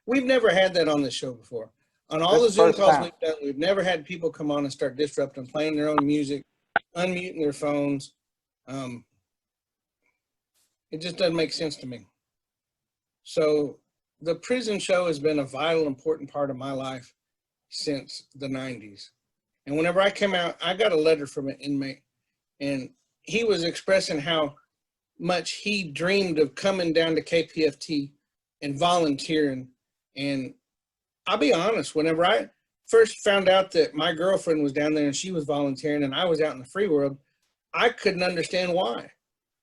We've never had that on this show before. On all This the Zoom first calls time. we've done, we've never had people come on and start disrupting, playing their own music, unmuting their phones. It just doesn't make sense to me. So the prison show has been a vital, important part of my life since the 90s. And whenever I came out, I got a letter from an inmate, and he was expressing how much he dreamed of coming down to KPFT and volunteering. And I'll be honest, whenever I first found out that my girlfriend was down there and she was volunteering and I was out in the free world, I couldn't understand why.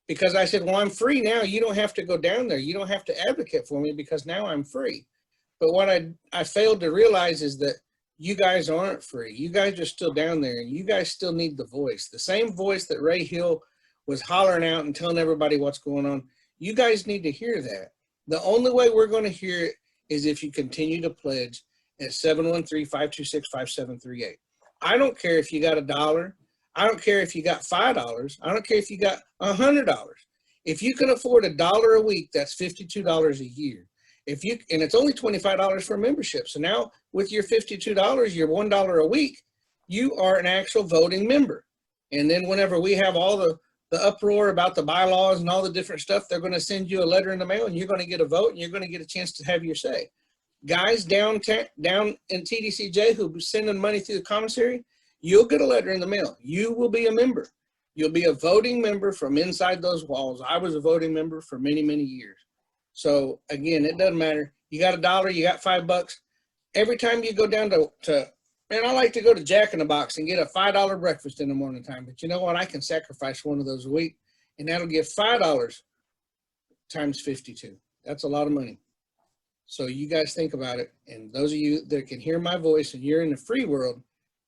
Because I said, well, I'm free now. You don't have to go down there. You don't have to advocate for me because now I'm free. But what I failed to realize is that you guys aren't free. You guys are still down there, and you guys still need the voice. The same voice that Ray Hill was hollering out and telling everybody what's going on. You guys need to hear that. The only way we're going to hear it is if you continue to pledge. at 713-526-5738. I don't care if you got $1. I don't care if you got $5. I don't care if you got $100. If you can afford $1 a week, that's $52 a year. And it's only $25 for a membership. So now with your $52, your $1 a week, you are an actual voting member. And then whenever we have all the uproar about the bylaws and all the different stuff, they're going to send you a letter in the mail and you're going to get a vote and you're going to get a chance to have your say. Guys down in TDCJ who are sending money through the commissary, you'll get a letter in the mail. You will be a member. You'll be a voting member from inside those walls. I was a voting member for many, many years. So again, it doesn't matter. You got $1, you got $5. Every time you go down to man, I like to go to Jack in the Box and get a $5 breakfast in the morning time. But you know what? I can sacrifice one of those a week, and that'll give $5 times 52. That's a lot of money. So you guys think about it. And those of you that can hear my voice and you're in the free world,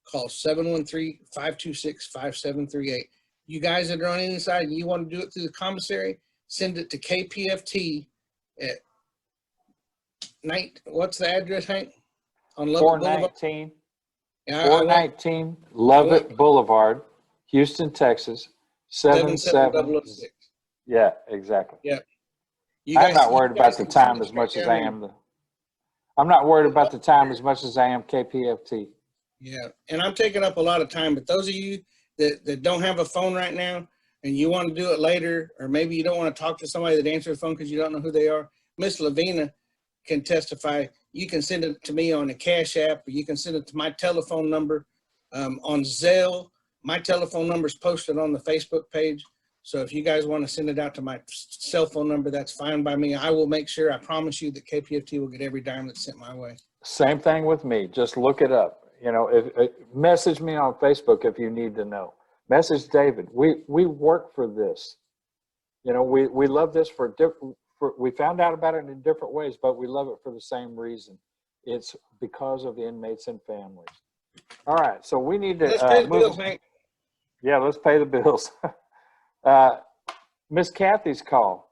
call 713-526-5738. You guys that are on the inside and you want to do it through the commissary, send it to KPFT at what's the address, Hank? On Lovett Boulevard? 419 Lovett Boulevard, Houston, Texas, 77006. Yeah, exactly. Yeah. I'm not worried about the time as much as I am I'm not worried about the time as much as I am KPFT. Yeah, and I'm taking up a lot of time, but those of you that don't have a phone right now and you want to do it later, or maybe you don't want to talk to somebody that answers the phone because you don't know who they are, Miss Lavina can testify. You can send it to me on the Cash App, or you can send it to my telephone number on Zelle. My telephone number is posted on the Facebook page. So if you guys want to send it out to my cell phone number, that's fine by me. I will make sure, I promise you, that KPFT will get every dime that's sent my way. Same thing with me. Just look it up. You know, message me on Facebook if you need to know. Message David. We work for this. You know, we love this we found out about it in different ways, but we love it for the same reason. It's because of the inmates and families. All right, so we need to let's pay the bills, Hank. Yeah, let's pay the bills. Miss Kathy's call.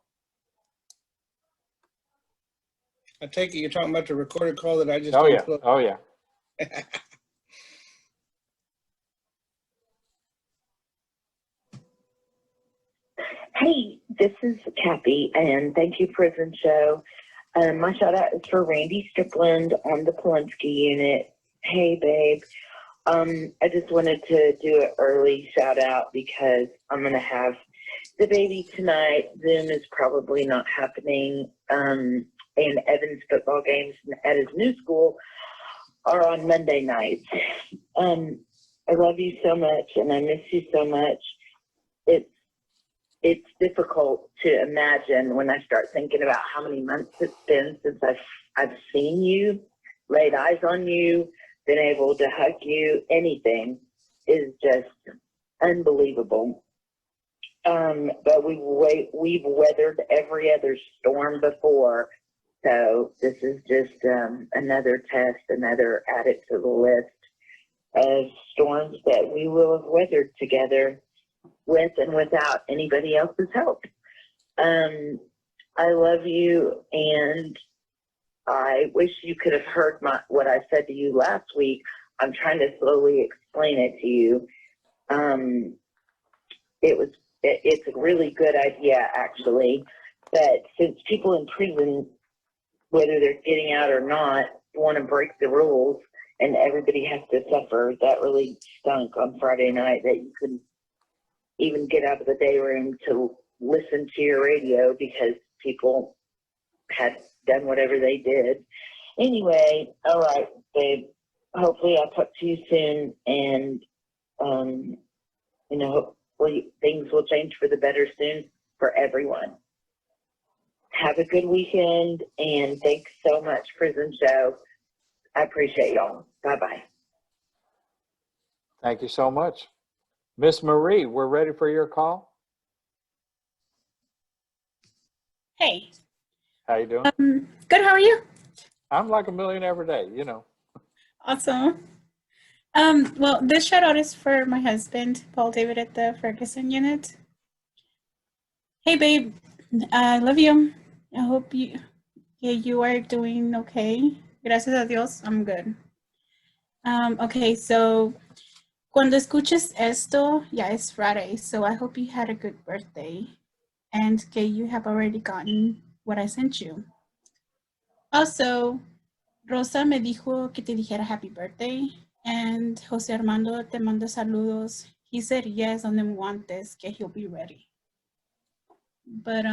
I take it you're talking about the recorded call that I just unplugged. Oh yeah. Hey, this is Kathy, and thank you, Prison Show. My shout out is for Randy Strickland on the Polinsky unit. Hey, babe. I just wanted to do an early shout out because I'm going to have the baby tonight. Zoom is probably not happening. And Evan's football games at his new school are on Monday nights. I love you so much, and I miss you so much. It's difficult to imagine when I start thinking about how many months it's been since I've seen you, laid eyes on you, been able to hug you. Anything is just unbelievable. But we've weathered every other storm before, so this is just another test, another added to the list of storms that we will have weathered together, with and without anybody else's help. I love you, and I wish you could have heard what I said to you last week. I'm trying to slowly explain it to you. It's a really good idea, actually, but since people in prison, whether they're getting out or not, want to break the rules and everybody has to suffer, that really stunk on Friday night, that you couldn't even get out of the day room to listen to your radio because people had done whatever they did. Anyway, all right, babe. Hopefully I'll talk to you soon, and hopefully things will change for the better soon for everyone. Have a good weekend, and thanks so much, Prison Show. I appreciate y'all. Bye-bye. Thank you so much. Miss Marie, we're ready for your call. Hey. How you doing? Good, how are you? I'm like a million every day, you know. Awesome. Well, this shout out is for my husband, Paul David at the Ferguson unit. Hey, babe, I love you. I hope you are doing okay. Gracias a Dios, I'm good. Okay, so cuando escuches esto, yeah, it's Friday, so I hope you had a good birthday and que you have already gotten what I sent you. Also, Rosa me dijo que te dijera happy birthday, and Jose Armando te manda saludos. He said yes, donde me guantes, que he'll be ready. But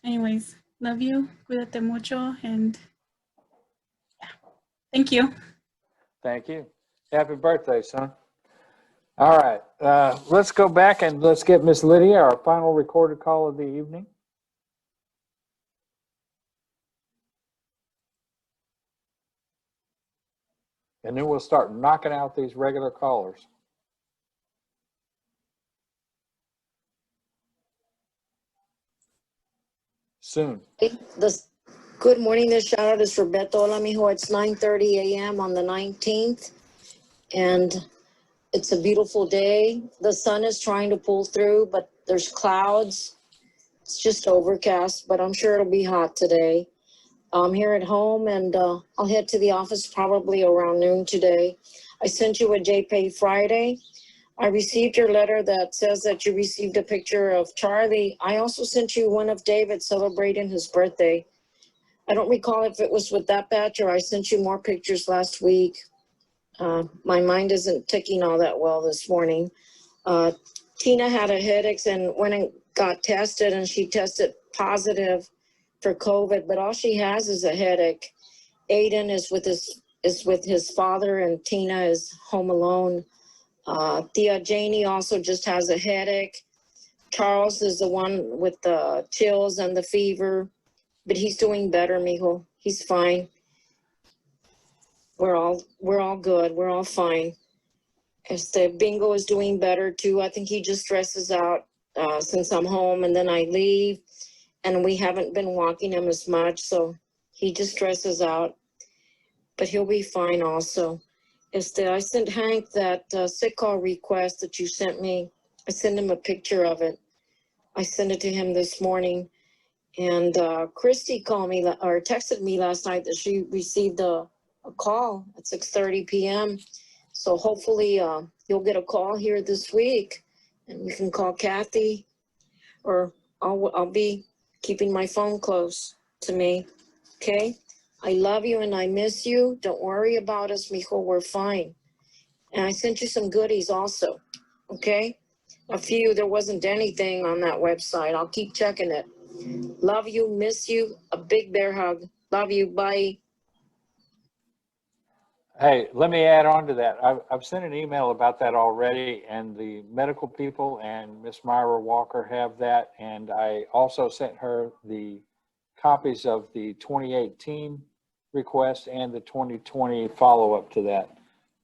anyways, love you, cuídate mucho, and yeah, thank you. Thank you. Happy birthday, son. All right. Let's go back and let's get Miss Lydia, our final recorded call of the evening. And then we'll start knocking out these regular callers. Soon. Good morning. This shout out is for Beto. Hola, mijo. It's 9:30 a.m. on the 19th, and it's a beautiful day. The sun is trying to pull through, but there's clouds. It's just overcast, but I'm sure it'll be hot today. I'm here at home, and I'll head to the office probably around noon today. I sent you a JPay Friday. I received your letter that says that you received a picture of Charlie. I also sent you one of David celebrating his birthday. I don't recall if it was with that batch or I sent you more pictures last week. My mind isn't ticking all that well this morning. Tina had a headache and went and got tested, and she tested positive for COVID, but all she has is a headache. Aiden is with his father, and Tina is home alone. Tia Janie also just has a headache. Charles is the one with the chills and the fever, but he's doing better, mijo. He's fine. We're all good. We're all fine. Bingo is doing better too. I think he just stresses out since I'm home and then I leave, and we haven't been walking him as much, so he just stresses out. But he'll be fine also. I sent Hank that sick call request that you sent me. I sent him a picture of it. I sent it to him this morning. And Christy called me or texted me last night that she received a call at 6:30 p.m. So hopefully you'll get a call here this week, and you can call Kathy, or I'll be keeping my phone close to me. Okay? I love you and I miss you. Don't worry about us, mijo. We're fine. And I sent you some goodies also. Okay? A few. There wasn't anything on that website. I'll keep checking it. Love you, miss you. A big bear hug. Love you. Bye. Hey, let me add on to that. I've sent an email about that already, and the medical people and Miss Myra Walker have that. And I also sent her the copies of the 2018 request and the 2020 follow-up to that.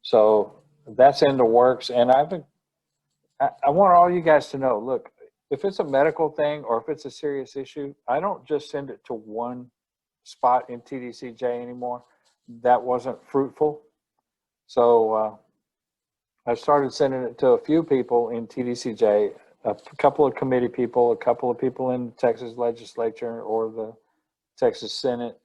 So that's in the works. And I want all you guys to know, look, if it's a medical thing or if it's a serious issue, I don't just send it to one spot in TDCJ anymore. That wasn't fruitful. So I started sending it to a few people in TDCJ, a couple of committee people, a couple of people in the Texas legislature or the Texas Senate,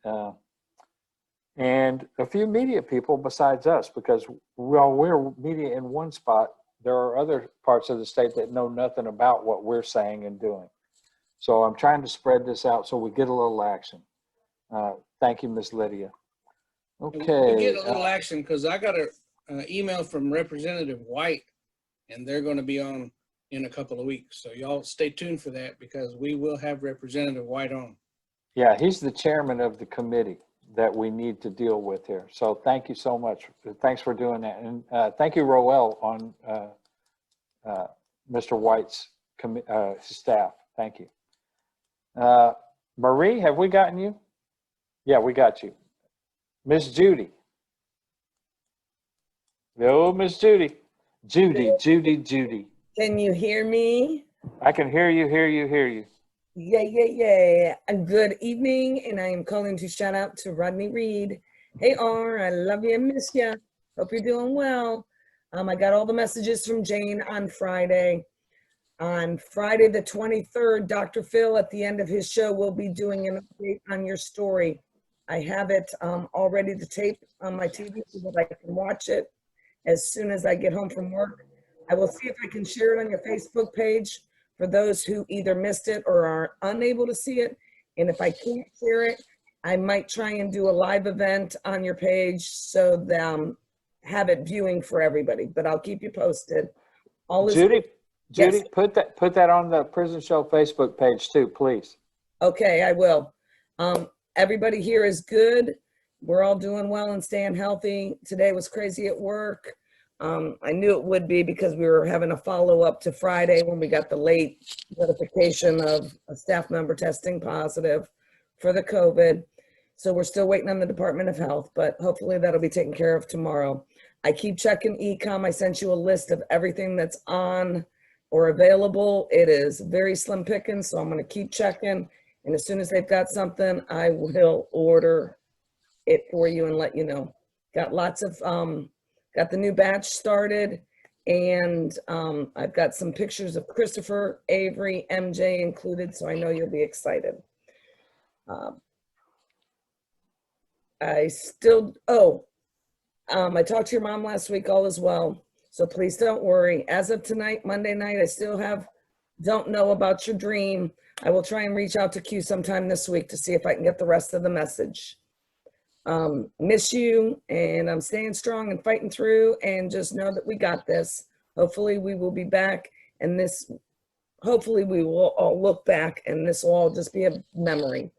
and a few media people besides us, because while we're media in one spot, there are other parts of the state that know nothing about what we're saying and doing. So I'm trying to spread this out so we get a little action. Thank you, Ms. Lydia. Okay. We get a little action because I got an email from Representative White, and they're going to be on in a couple of weeks. So y'all stay tuned for that, because we will have Representative White on. Yeah, he's the chairman of the committee that we need to deal with here. So thank you so much. Thanks for doing that. And thank you, Roel, on Mr. White's staff. Thank you. Marie, have we gotten you? Yeah, we got you. Miss Judy. No, Miss Judy. Judy. Can you hear me? I can hear you. Yeah. A good evening, and I am calling to shout out to Rodney Reed. Hey, R, I love you and miss you. Hope you're doing well. I got all the messages from Jane on Friday. On Friday the 23rd, Dr. Phil, at the end of his show, will be doing an update on your story. I have it all ready to tape on my TV so that I can watch it as soon as I get home from work. I will see if I can share it on your Facebook page for those who either missed it or are unable to see it. And if I can't share it, I might try and do a live event on your page so that have it viewing for everybody, but I'll keep you posted. All is Judy, Yes. put that on the Prison Show Facebook page too, please. Okay, I will. Everybody here is good. We're all doing well and staying healthy. Today was crazy at work. I knew it would be because we were having a follow-up to Friday when we got the late notification of a staff member testing positive for the COVID. So we're still waiting on the Department of Health, but hopefully that'll be taken care of tomorrow. I keep checking e-com. I sent you a list of everything that's on or available. It is very slim pickings, so I'm going to keep checking. And as soon as they've got something, I will order it for you and let you know. Got lots of, got the new batch started, and I've got some pictures of Christopher, Avery, MJ included, so I know you'll be excited. I talked to your mom last week, all is well. So please don't worry. As of tonight, Monday night, I still don't know about your dream. I will try and reach out to Q sometime this week to see if I can get the rest of the message. Miss you, and I'm staying strong and fighting through, and just know that we got this. Hopefully we will be back, and hopefully we will all look back, and this will all just be a memory.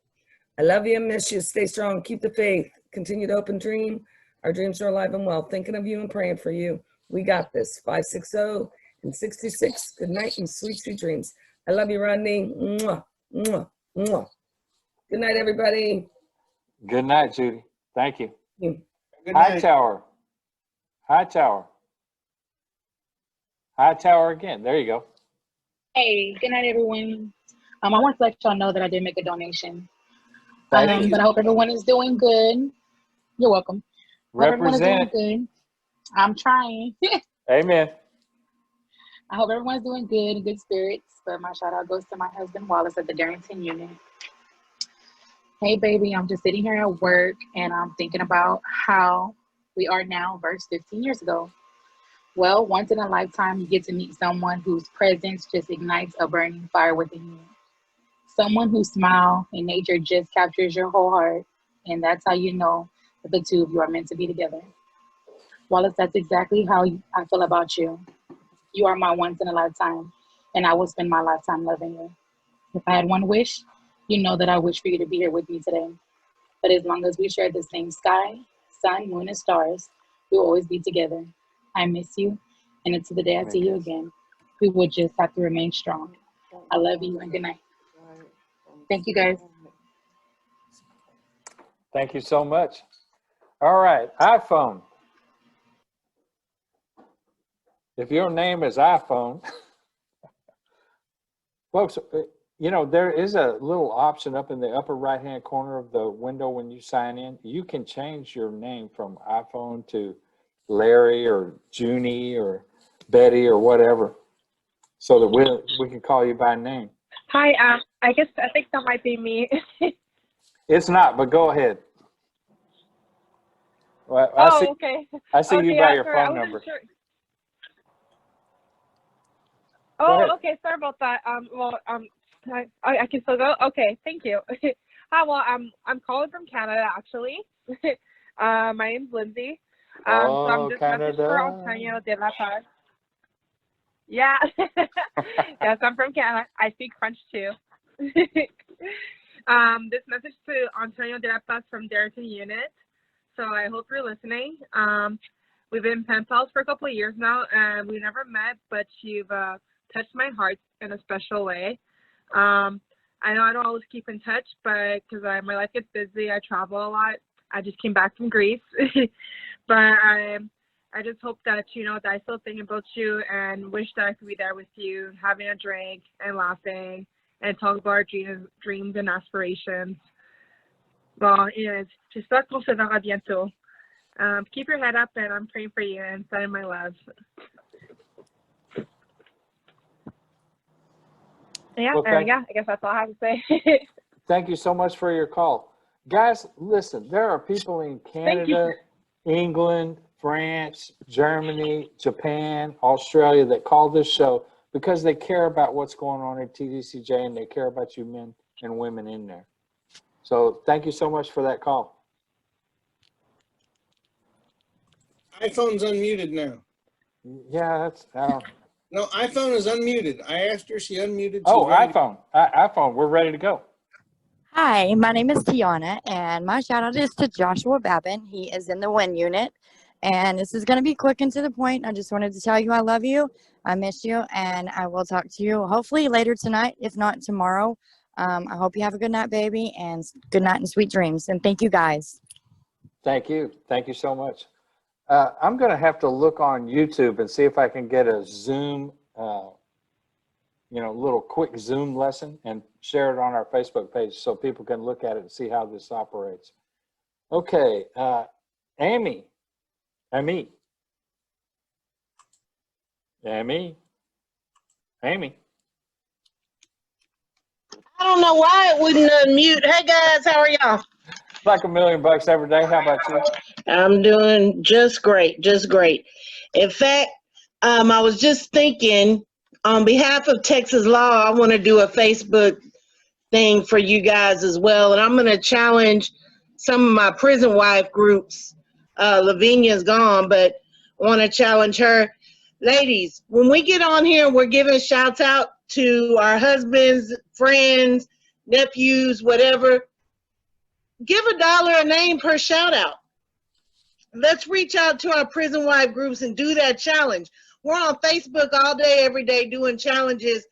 I love you and miss you. Stay strong. Keep the faith. Continue to open dream. Our dreams are alive and well. Thinking of you and praying for you. We got this. 560 and 66. Good night and sweet, sweet dreams. I love you, Rodney. Mwah, mwah, mwah. Good night, everybody. Good night, Judy. Thank you. Good night. Hightower. Hightower again. There you go. Hey, good night, everyone. I want to let y'all know that I did make a donation. Thank you. But I hope everyone is doing good. You're welcome. Hope everyone is Represent. doing good. I'm trying. Amen. I hope everyone's doing good, in good spirits. But my shout out goes to my husband, Wallace, at the Darrington unit. Hey, baby, I'm just sitting here at work, and I'm thinking about how we are now versus 15 years ago. Well, once in a lifetime, you get to meet someone whose presence just ignites a burning fire within you. Someone whose smile and nature just captures your whole heart, and that's how you know that the two of you are meant to be together. Wallace, that's exactly how I feel about you. You are my once in a lifetime, and I will spend my lifetime loving you. If I had one wish, you know that I wish for you to be here with me today. But as long as we share the same sky, sun, moon, and stars, we will always be together. I miss you, and until the day I see you again, we will just have to remain strong. I love you, and good night. Thank you, guys. Thank you so much. All right, iPhone. If your name is iPhone, folks, you know, there is a little option up in the upper right-hand corner of the window when you sign in. You can change your name from iPhone to Larry or Junie or Betty or whatever, so that we can call you by name. Hi, I think that might be me. It's not, but go ahead. Well, Okay. I see you by your sorry, I phone wasn't number. sure. ahead. Okay. Sorry about that. I can still go. Okay, thank you. Hi, well, I'm calling from Canada actually. My name's Lindsay. So I'm just messaging for Antonio de la Paz. Yeah. Yes, I'm from Canada. I speak French too. This message to Antonio de la Paz from Darrington Unit. So I hope you're listening. We've been pen pals for a couple of years now, and we never met, but you've touched my heart in a special way. I know I don't always keep in touch, but because my life gets busy, I travel a lot. I just came back from Greece, but I just hope that you know that I still think about you and wish that I could be there with you, having a drink and laughing and talk about our dreams and aspirations. Bon, anyways, j'espère qu'on se verra bientôt. Keep your head up, and I'm praying for you and sending my love. Yeah, Well, I guess that's all I have to say. Thank you so much for your call. Guys, listen, there are people in Thank you. Canada, England, France, Germany, Japan, Australia that call this show because they care about what's going on at TDCJ and they care about you men and women in there. So thank you so much for that call. iPhone's unmuted now. Yeah, that's. No, iPhone is unmuted. I asked her, she unmuted. Oh, iPhone. iPhone, we're ready to go. Hi, my name is Tiana, and my shout out is to Joshua Babin. He is in the WIN unit, and this is going to be quick and to the point. I just wanted to tell you I love you, I miss you, and I will talk to you hopefully later tonight, if not tomorrow. I hope you have a good night, baby, and good night and sweet dreams. And thank you, guys. Thank you. Thank you so much. I'm going to have to look on YouTube and see if I can get a Zoom, little quick Zoom lesson and share it on our Facebook page so people can look at it and see how this operates. Okay, Amy. I don't know why it wouldn't unmute. Hey guys, how are y'all? Like $1 million every day. How about you? I'm doing just great, just great. In fact, I was just thinking, on behalf of Texas Law, I want to do a Facebook thing for you guys as well, and I'm going to challenge some of my prison wife groups. Lavinia's gone, but I want to challenge her. Ladies, when we get on here, we're giving shouts out to our husbands, friends, nephews, whatever. Give $1 a name per shout out. Let's reach out to our prison wife groups and do that challenge. We're on Facebook all day, every day doing challenges,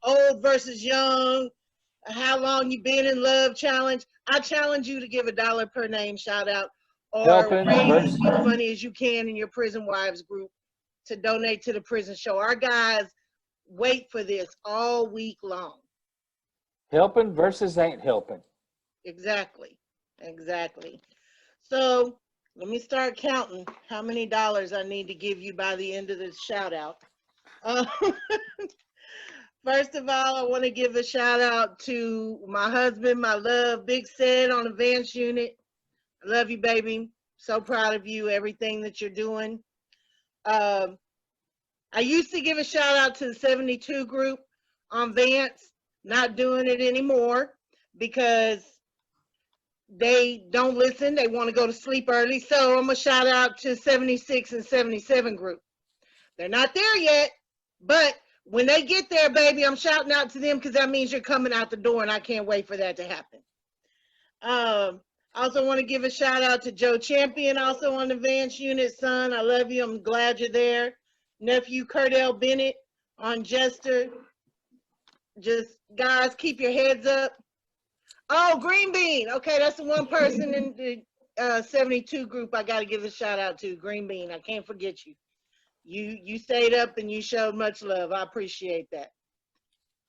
old versus young, how long you been in love challenge. I challenge you to give $1 per name shout out, or raise as much money as you can in your prison wives group to donate to the prison show. Our guys wait for this all week long. Helping versus ain't helping. Exactly. So let me start counting how many dollars I need to give you by the end of this shout out. First of all, I want to give a shout out to my husband, my love, Big Sid on Advanced Unit. I love you, baby. So proud of you, everything that you're doing. I used to give a shout out to the 72 group on Vance, not doing it anymore because they don't listen. They want to go to sleep early. So I'm going to shout out to 76 and 77 group. They're not there yet, but when they get there, baby, I'm shouting out to them because that means you're coming out the door, and I can't wait for that to happen. I also want to give a shout out to Joe Champion, also on the Advanced Unit. Son, I love you. I'm glad you're there. Nephew Curdell Bennett on Jester. Just, guys, keep your heads up. Oh, Green Bean. Okay, that's the one person in the 72 group I got to give a shout out to. Green Bean. I can't forget you. You stayed up and you showed much love. I appreciate that.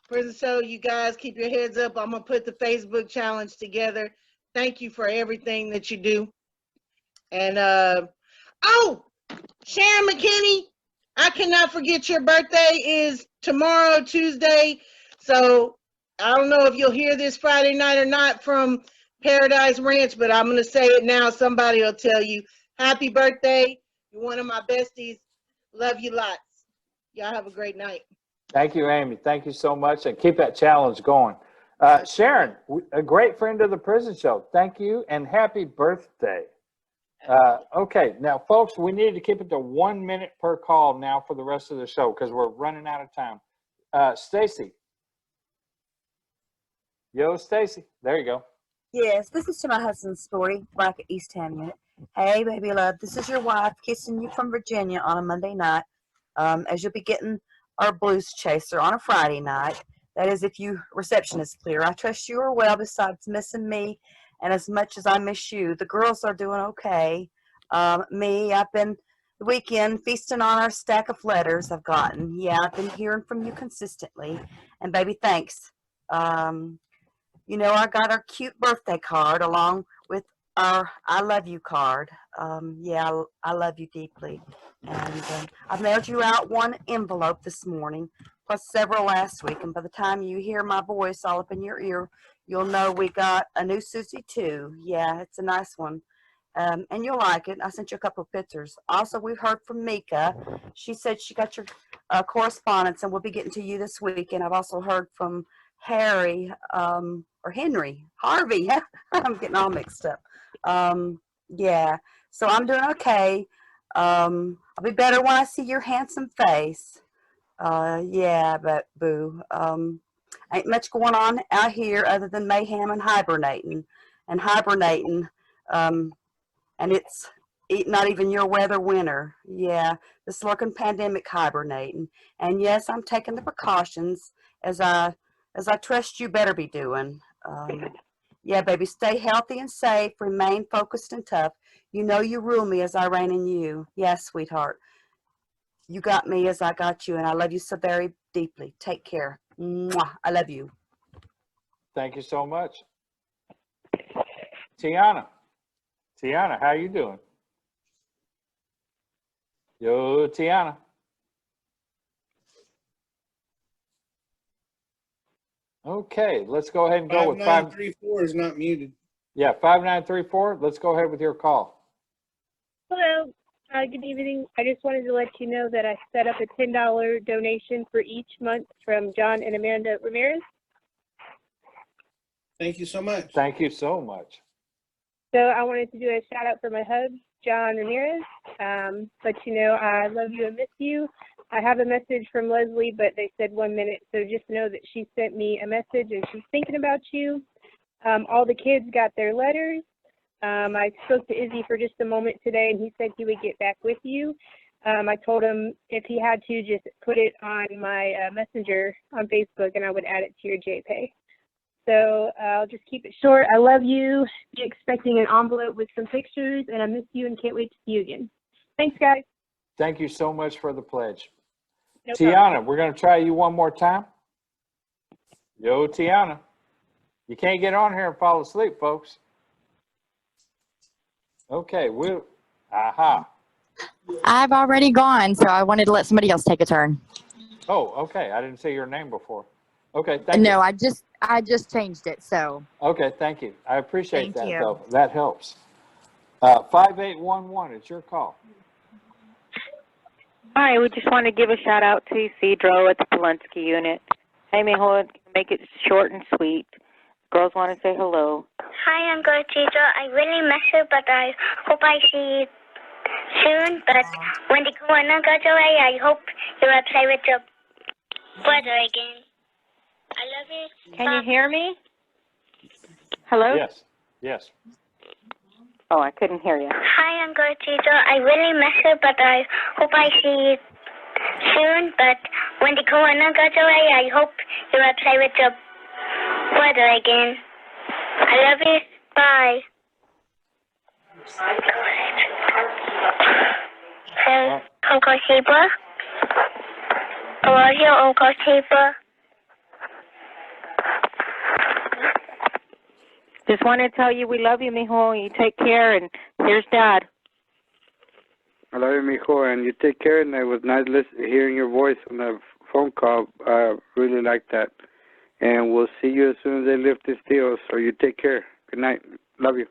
Prison Show, you guys keep your heads up. I'm going to put the Facebook challenge together. Thank you for everything that you do. And, oh, Sharon McKinney, I cannot forget your birthday is tomorrow, Tuesday. So I don't know if you'll hear this Friday night or not from Paradise Ranch, but I'm going to say it now. Somebody will tell you, happy birthday. You're one of my besties. Love you lots. Y'all have a great night. Thank you, Amy. Thank you so much. And keep that challenge going. Sharon, a great friend of the Prison Show. Thank you and happy birthday. Okay, now, folks, we need to keep it to 1 minute per call now for the rest of the show because we're running out of time. Stacy. Yo, Stacy. There you go. Yes, this is to my husband, Sporty, back at East Ham Unit. Hey, baby love, this is your wife kissing you from Virginia on a Monday night, as you'll be getting our blues chaser on a Friday night. That is, if you reception is clear. I trust you are well besides missing me, and as much as I miss you, the girls are doing okay. Me, I've been the weekend feasting on our stack of letters I've gotten. Yeah, I've been hearing from you consistently, and baby, thanks. You know, I got our cute birthday card along with our I love you card. Yeah, I love you deeply. And I've mailed you out one envelope this morning. plus several last week. And by the time you hear my voice all up in your ear, you'll know we got a new Susie too. Yeah, it's a nice one. And you'll like it. I sent you a couple of pictures. Also, we've heard from Mika. She said she got your correspondence and we'll be getting to you this week. And I've also heard from Harry, or Henry, Harvey. I'm getting all mixed up. Yeah, so I'm doing okay. I'll be better when I see your handsome face. Yeah, but boo. Ain't much going on out here other than mayhem and hibernating. And it's not even your weather winter. Yeah, this lurking pandemic hibernating. And yes, I'm taking the precautions as I trust you better be doing. Yeah, baby, stay healthy and safe. Remain focused and tough. You know you rule me as I reign in you. Yes, sweetheart. You got me as I got you, and I love you so very deeply. Take care. Mwah. I love you. Thank you so much. Tiana, how you doing? Yo, Tiana. Okay, let's go ahead and go with 5934 is not muted. Yeah, 5934. Let's go ahead with your call. Hello. Good evening. I just wanted to let you know that I set up a $10 donation for each month from John and Amanda Ramirez. Thank you so much. Thank you so much. So I wanted to do a shout out for my hub, John Ramirez. Let you know I love you and miss you. I have a message from Leslie, but they said 1 minute. So just know that she sent me a message and she's thinking about you. All the kids got their letters. I spoke to Izzy for just a moment today, and he said he would get back with you. I told him if he had to, just put it on my messenger on Facebook, and I would add it to your JPay. So I'll just keep it short. I love you. Be expecting an envelope with some pictures, and I miss you and can't wait to see you again. Thanks, guys. Thank you so much for the pledge. No Tiana, problem. we're going to try you one more time. Yo, Tiana. You can't get on here and fall asleep, folks. Okay, I've already gone, so I wanted to let somebody else take a turn. Oh, okay. I didn't say your name before. Okay, thank you. No, I just changed it, so. Okay, thank you. I appreciate Thank that, you. though. That helps. 5811, it's your call. Hi, we just want to give a shout out to Cedro at the Polensky unit. Hey, mijo, make it short and sweet. Girls want to say hello. Hi, I'm good, Cedro. I really miss you, but I hope I see you soon. But when the corona goes away, I hope you will play with your brother again. I love you. Can you hear me? Hello? Yes. Oh, I couldn't hear you. Hi, I'm good, Cedro. I really miss you, but I hope I see you soon. But when the corona goes away, I hope you will play with your brother again. I love you. Bye. Hey, Uncle Zebra. I love you, Uncle Zebra. Just want to tell you we love you, mijo. You take care, and here's Dad. I love you, mijo, and you take care. And it was nice hearing your voice on the phone call. I really like that. And we'll see you as soon as they lift this deal. So you take care. Good night. Love you.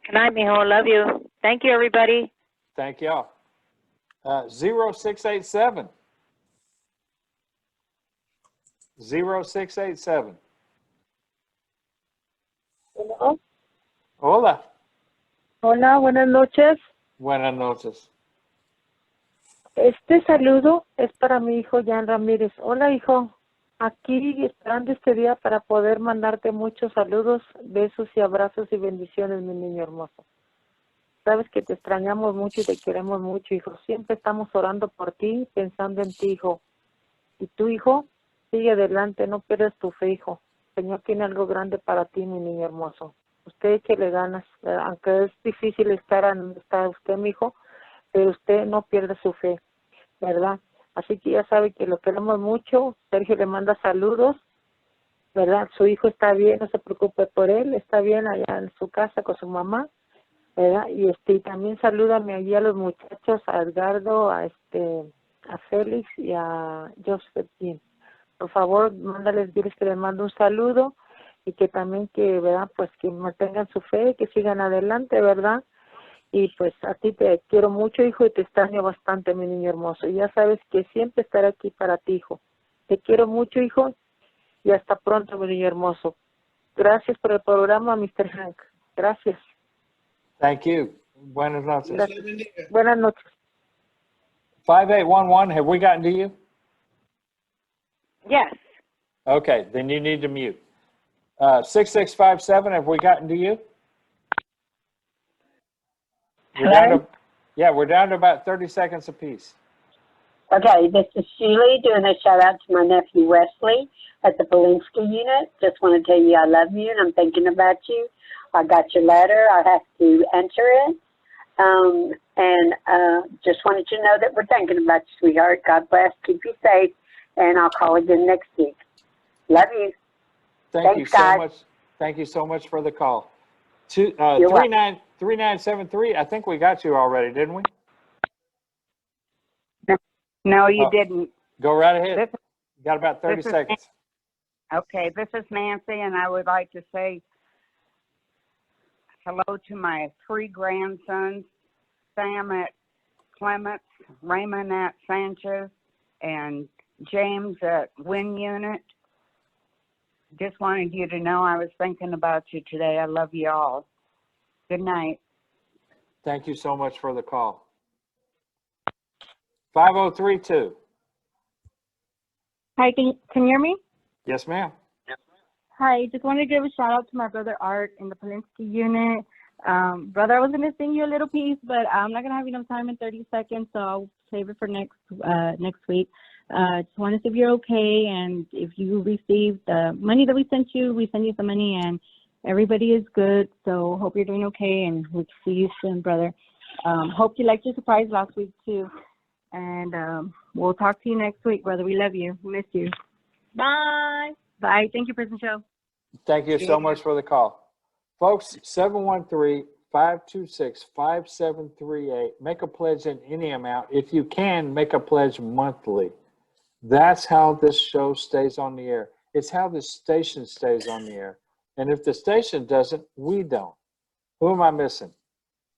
Good night, mijo. Love you. Thank you, everybody. Thank y'all. 0687. 0687. Hello. Hola. Hola, buenas noches. Buenas noches. Este saludo es para mi hijo Jan Ramírez. Hola, hijo. Aquí esperando este día para poder mandarte muchos saludos, besos y abrazos y bendiciones, mi niño hermoso. Sabes que te extrañamos mucho y te queremos mucho, hijo. Siempre estamos orando por ti, pensando en ti, hijo. Y tu hijo, sigue adelante, no pierdas tu fe, hijo. El Señor tiene algo grande para ti, mi niño hermoso. Usted que le ganas, aunque es difícil estar donde está usted, mi hijo, pero usted no pierda su fe, ¿verdad? Así que ya sabe que lo queremos mucho. Sergio le manda saludos, ¿verdad? Su hijo está bien, no se preocupe por él, está bien allá en su casa con su mamá, ¿verdad? Y también salúdame allí a los muchachos, a Edgardo, a a Félix y a Joseph Jean. Por favor, mándales, diles que les mando un saludo y que también que, ¿verdad? Pues que mantengan su fe, que sigan adelante, ¿verdad? Y pues a ti te quiero mucho, hijo, y te extraño bastante, mi niño hermoso. Y ya sabes que siempre estaré aquí para ti, hijo. Te quiero mucho, hijo, y hasta pronto, mi niño hermoso. Gracias por el programa, Mr. Hank. Gracias. Thank you. Buenas noches. Gracias. Buenas noches. 5811, have we gotten to you? Yes. Okay, then you need to mute. 6657, have we gotten to you? We're down to about 30 seconds apiece. Okay, this is Sheila doing a shout out to my nephew Wesley at the Polinsky unit. Just want to tell you I love you and I'm thinking about you. I got your letter. I have to enter it. Just wanted you to know that we're thinking about you, sweetheart. God bless. Keep you safe. And I'll call again next week. Love you. Thank you so much. Thank you so much for the call. 3973, I think we got you already, didn't we? No, you didn't. Go right ahead. You got about 30 seconds. Okay, this is Nancy, and I would like to say hello to my 3 grandsons, Sam at Clements, Raymond at Sanchez, and James at Wynn Unit. Just wanted you to know I was thinking about you today. I love you all. Good night. Thank you so much for the call. 5032. Hi, can you hear me? Yes, ma'am. Hi, just wanted to give a shout out to my brother Art in the Polinsky unit. Brother, I was going to sing you a little piece, but I'm not going to have enough time in 30 seconds, so I'll save it for next week. Just want to see if you're okay, and if you received the money that we sent you some money, and everybody is good, so hope you're doing okay, and we'll see you soon, brother. Hope you liked your surprise last week, too. And we'll talk to you next week, brother. We love you. We miss you. Bye. Bye. Thank you, Person Show. Thank you so much for the call. Folks, 713-526-5738. Make a pledge in any amount. If you can, make a pledge monthly. That's how this show stays on the air. It's how this station stays on the air. And if the station doesn't, we don't. Who am I missing?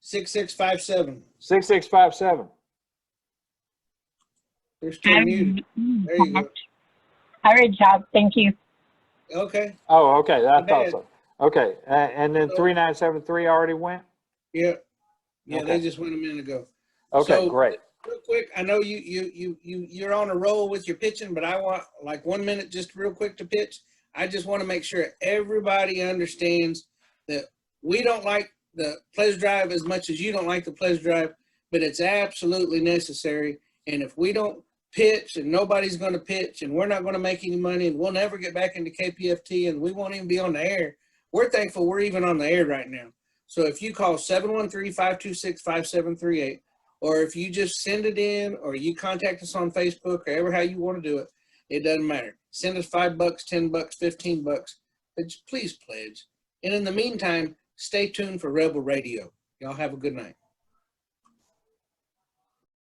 6657. 6657. You're still muted. There you go. All right, job. Thank you. Okay. Oh, okay. I thought so. Okay. And then 3973 already went? Yeah. Yeah, Okay. they just went a minute ago. Okay, So, great. real quick, I know you're on a roll with your pitching, but I want like 1 minute just real quick to pitch. I just want to make sure everybody understands that we don't like the pledge drive as much as you don't like the pledge drive, but it's absolutely necessary. And if we don't pitch and nobody's going to pitch and we're not going to make any money and we'll never get back into KPFT and we won't even be on the air, we're thankful we're even on the air right now. So if you call 713-526-5738, or if you just send it in, or you contact us on Facebook, or ever how you want to do it, it doesn't matter. Send us $5, $10, $15, but please pledge. And in the meantime, stay tuned for Rebel Radio. Y'all have a good night.